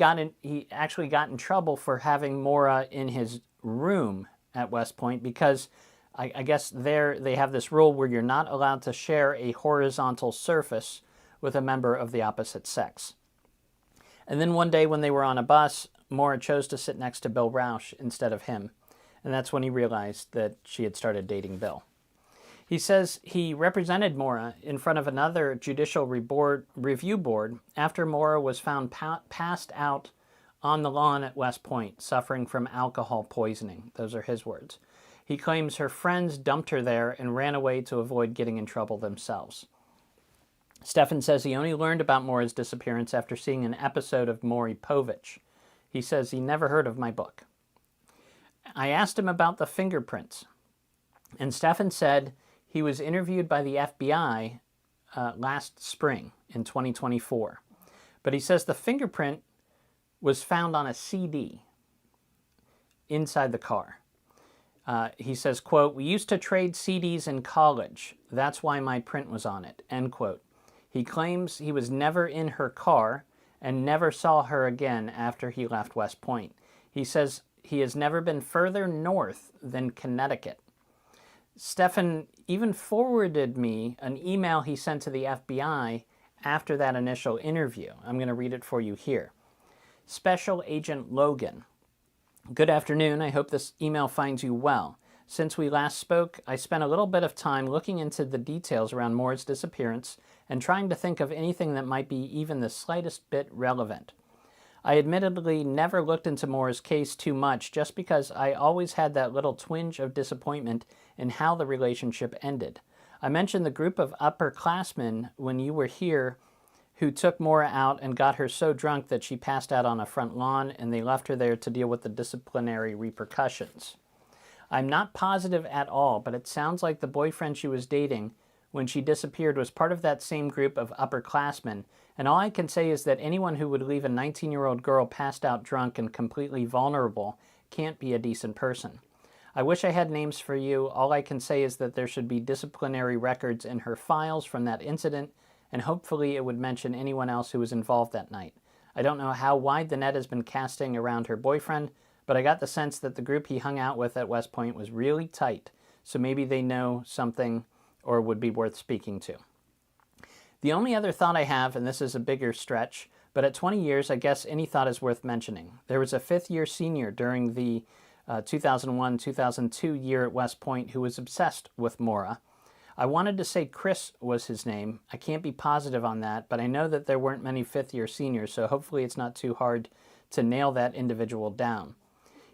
actually got in trouble for having Maura in his room at West Point because I guess there they have this rule where you're not allowed to share a horizontal surface with a member of the opposite sex. And then one day when they were on a bus, Maura chose to sit next to Bill Rausch instead of him. And that's when he realized that she had started dating Bill. He says he represented Maura in front of another judicial review board after Maura was found passed out on the lawn at West Point, suffering from alcohol poisoning. Those are his words. He claims her friends dumped her there and ran away to avoid getting in trouble themselves. Stefan says he only learned about Maura's disappearance after seeing an episode of Maury Povich. He says he never heard of my book. I asked him about the fingerprints, and Stefan said he was interviewed by the FBI last spring in 2024. But he says the fingerprint was found on a CD inside the car. He says, quote, "We used to trade CDs in college. That's why my print was on it," end quote. He claims he was never in her car and never saw her again after he left West Point. He says he has never been further north than Connecticut. Stefan even forwarded me an email he sent to the FBI after that initial interview. I'm going to read it for you here. Special Agent Logan. Good afternoon. I hope this email finds you well. Since we last spoke, I spent a little bit of time looking into the details around Maura's disappearance and trying to think of anything that might be even the slightest bit relevant. I admittedly never looked into Maura's case too much just because I always had that little twinge of disappointment in how the relationship ended. I mentioned the group of upperclassmen when you were here who took Maura out and got her so drunk that she passed out on a front lawn, and they left her there to deal with the disciplinary repercussions. I'm not positive at all, but it sounds like the boyfriend she was dating when she disappeared was part of that same group of upperclassmen, and all I can say is that anyone who would leave a 19-year-old girl passed out drunk and completely vulnerable can't be a decent person. I wish I had names for you. All I can say is that there should be disciplinary records in her files from that incident, and hopefully it would mention anyone else who was involved that night. I don't know how wide the net has been casting around her boyfriend, but I got the sense that the group he hung out with at West Point was really tight, so maybe they know something or would be worth speaking to. The only other thought I have, and this is a bigger stretch, but at 20 years, I guess any thought is worth mentioning. There was a fifth-year senior during the 2001-2002 year at West Point who was obsessed with Maura. I wanted to say Chris was his name. I can't be positive on that, but I know that there weren't many fifth-year seniors, so hopefully it's not too hard to nail that individual down.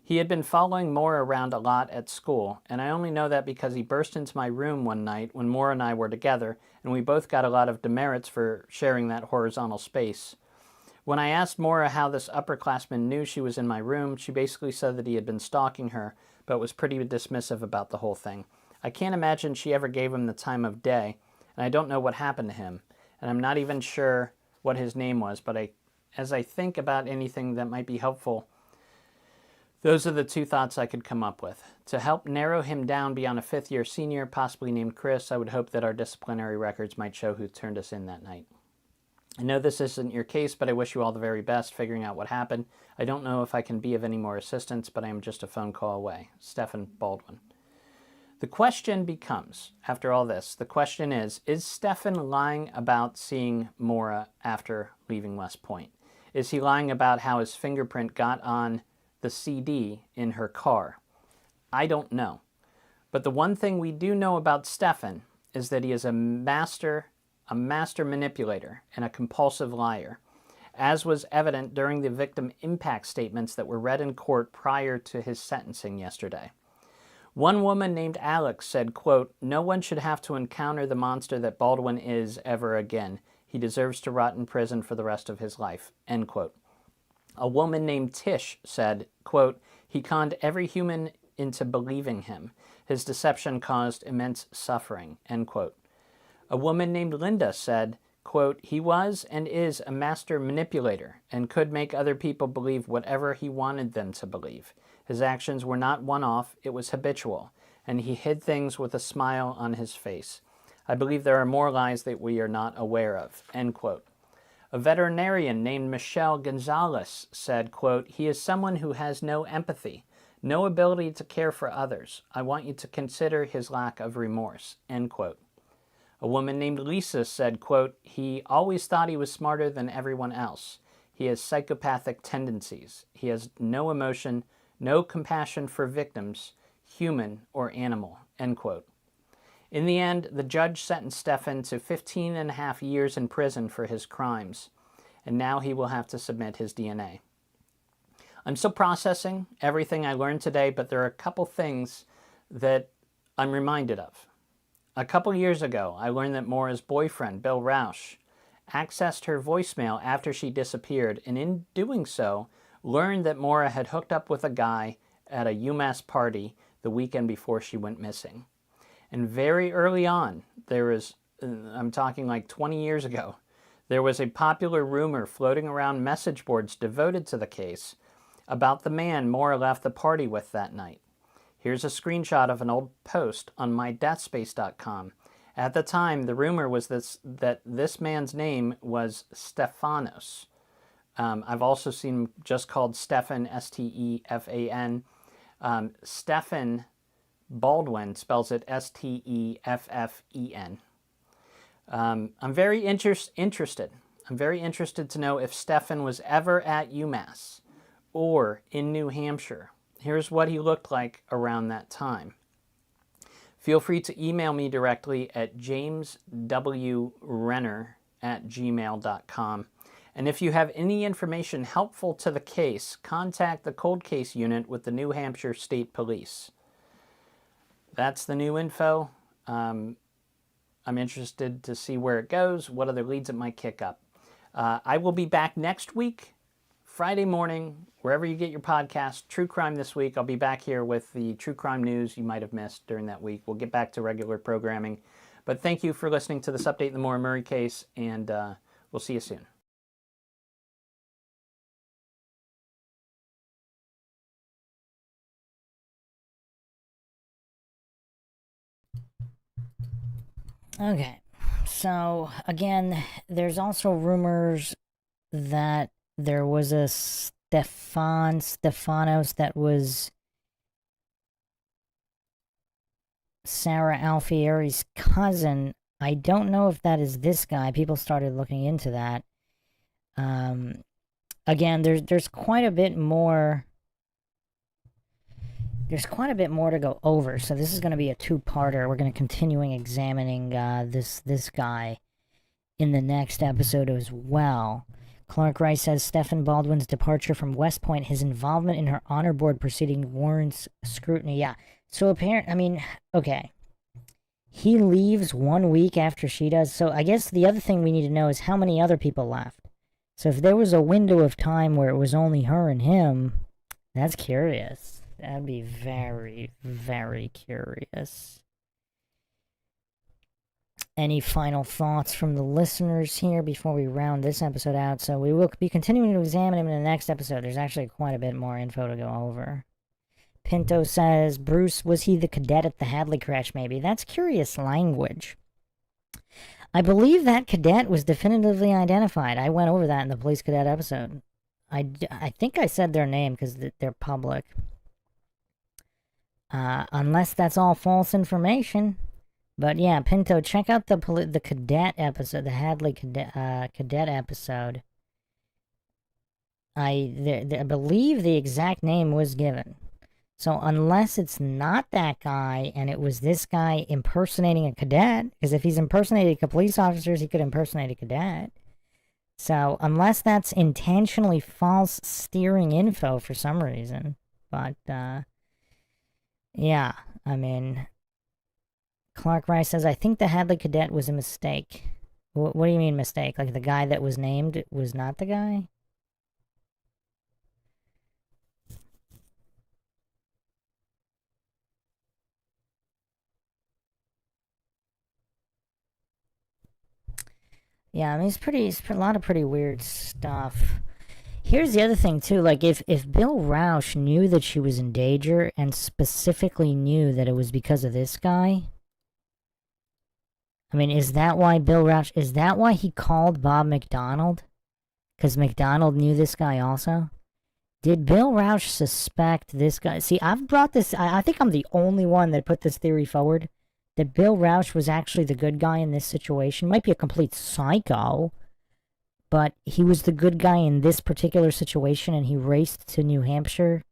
He had been following Maura around a lot at school, and I only know that because he burst into my room one night when Maura and I were together, and we both got a lot of demerits for sharing that horizontal space. When I asked Maura how this upperclassman knew she was in my room, she basically said that he had been stalking her, but was pretty dismissive about the whole thing. I can't imagine she ever gave him the time of day, and I don't know what happened to him, and I'm not even sure what his name was, but as I think about anything that might be helpful, those are the two thoughts I could come up with. To help narrow him down beyond a fifth-year senior, possibly named Chris, I would hope that our disciplinary records might show who turned us in that night. I know this isn't your case, but I wish you all the very best figuring out what happened. I don't know if I can be of any more assistance, but I am just a phone call away. Steffen Baldwin. The question becomes, after all this, the question is Stefan lying about seeing Maura after leaving West Point? Is he lying about how his fingerprint got on the CD in her car? I don't know. But the one thing we do know about Stefan is that he is a master manipulator and a compulsive liar, as was evident during the victim impact statements that were read in court prior to his sentencing yesterday. One woman named Alex said, quote, "No one should have to encounter the monster that Baldwin is ever again. He deserves to rot in prison for the rest of his life," end quote. A woman named Tish said, quote, "He conned every human into believing him. His deception caused immense suffering," end quote. A woman named Linda said, quote, "He was and is a master manipulator and could make other people believe whatever he wanted them to believe. His actions were not one-off, it was habitual, and he hid things with a smile on his face. I believe there are more lies that we are not aware of," end quote. A veterinarian named Michelle Gonzalez said, quote, "He is someone who has no empathy, no ability to care for others. I want you to consider his lack of remorse," end quote. A woman named Lisa said, quote, "He always thought he was smarter than everyone else. He has psychopathic tendencies. He has no emotion, no compassion for victims, human or animal," end quote. In the end, the judge sentenced Stefan to 15 and a half years in prison for his crimes, and now he will have to submit his DNA. I'm still processing everything I learned today, but there are a couple things that I'm reminded of. A couple years ago, I learned that Maura's boyfriend, Bill Rausch, accessed her voicemail after she disappeared, and in doing so, learned that Maura had hooked up with a guy at a UMass party the weekend before she went missing. And very early on, I'm talking like 20 years ago, there was a popular rumor floating around message boards devoted to the case about the man Maura left the party with that night. Here's a screenshot of an old post on mydeathspace.com. At the time, the rumor was that this man's name was Stefanos. I've also seen him just called Stefan, S-T-E-F-A-N. Steffen Baldwin spells it S-T-E-F-F-E-N. I'm very interested. I'm very interested to know if Stefan was ever at UMass or in New Hampshire. Here's what he looked like around that time. Feel free to email me directly at jameswrenner@gmail.com. And if you have any information helpful to the case, contact the Cold Case Unit with the New Hampshire State Police. That's the new info. I'm interested to see where it goes, what other leads it might kick up. I will be back next week, Friday morning, wherever you get your podcast. True Crime This Week. I'll be back here with the true crime news you might have missed during that week. We'll get back to regular programming. But thank you for listening to this update in the Maura Murray case, and we'll see you soon. Okay, so again, there's also rumors that there was a Stefanos that was Sarah Alfieri's cousin. I don't know if that is this guy. People started looking into that. Again, there's quite a bit more. There's quite a bit more to go over, so this is going to be a two-parter. We're going to continuing examining this guy in the next episode as well. Clark Rice says Steffen Baldwin's departure from West Point, his involvement in her honor board proceeding warrants scrutiny. Yeah, so okay. He leaves 1 week after she does, so I guess the other thing we need to know is how many other people left. So if there was a window of time where it was only her and him, that's curious. That'd be very, very curious. Any final thoughts from the listeners here before we round this episode out? So we will be continuing to examine him in the next episode. There's actually quite a bit more info to go over. Pinto says, Bruce, was he the cadet at the Hadley crash maybe? That's curious language. I believe that cadet was definitively identified. I went over that in the police cadet episode. I think I said their name because they're public. Unless that's all false information. But yeah, Pinto, check out the cadet episode, the Hadley cadet episode. I believe the exact name was given. So unless it's not that guy and it was this guy impersonating a cadet, because if he's impersonating police officers, he could impersonate a cadet. So unless that's intentionally false steering info for some reason. But yeah, I mean, Clark Rice says, I think the Hadley cadet was a mistake. What do you mean mistake? Like the guy that was named was not the guy? Yeah, I mean, it's a lot of pretty weird stuff. Here's the other thing, too. Like, if Bill Rausch knew that she was in danger and specifically knew that it was because of this guy, I mean, is that why he called Bob McDonald? Because McDonald knew this guy also? Did Bill Rausch suspect this guy? See, I've brought this, I think I'm the only one that put this theory forward, that Bill Rausch was actually the good guy in this situation. Might be a complete psycho, but he was the good guy in this particular situation, and he raced to New Hampshire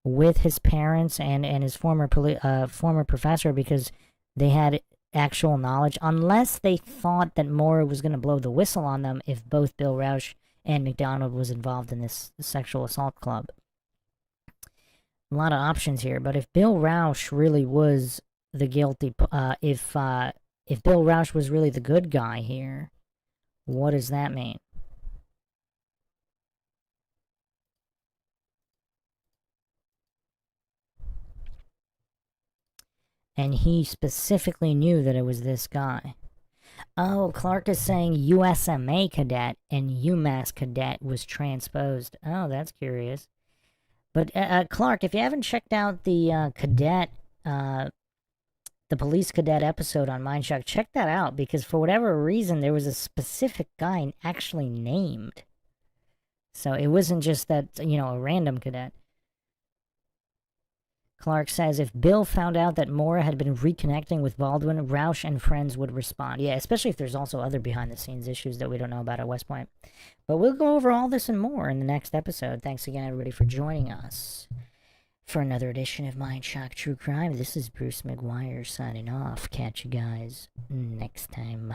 with his parents and his former professor because they had actual knowledge, unless they thought that Maura was going to blow the whistle on them if both Bill Rausch and McDonald was involved in this sexual assault club. A lot of options here, but if Bill Rausch really was the guilty, if Bill Rausch was really the good guy here, what does that mean? And he specifically knew that it was this guy. Oh, Clark is saying USMA cadet and UMass cadet was transposed. Oh, that's curious. But Clark, if you haven't checked out the cadet, the police cadet episode on MINDSHOCK, check that out, because for whatever reason there was a specific guy actually named. So it wasn't just that, a random cadet. Clark says if Bill found out that Maura had been reconnecting with Baldwin, Roush and friends would respond. Yeah, especially if there's also other behind-the-scenes issues that we don't know about at West Point. But we'll go over all this and more in the next episode. Thanks again, everybody, for joining us for another edition of MINDSHOCK True Crime. This is Bruce McGuire signing off. Catch you guys next time.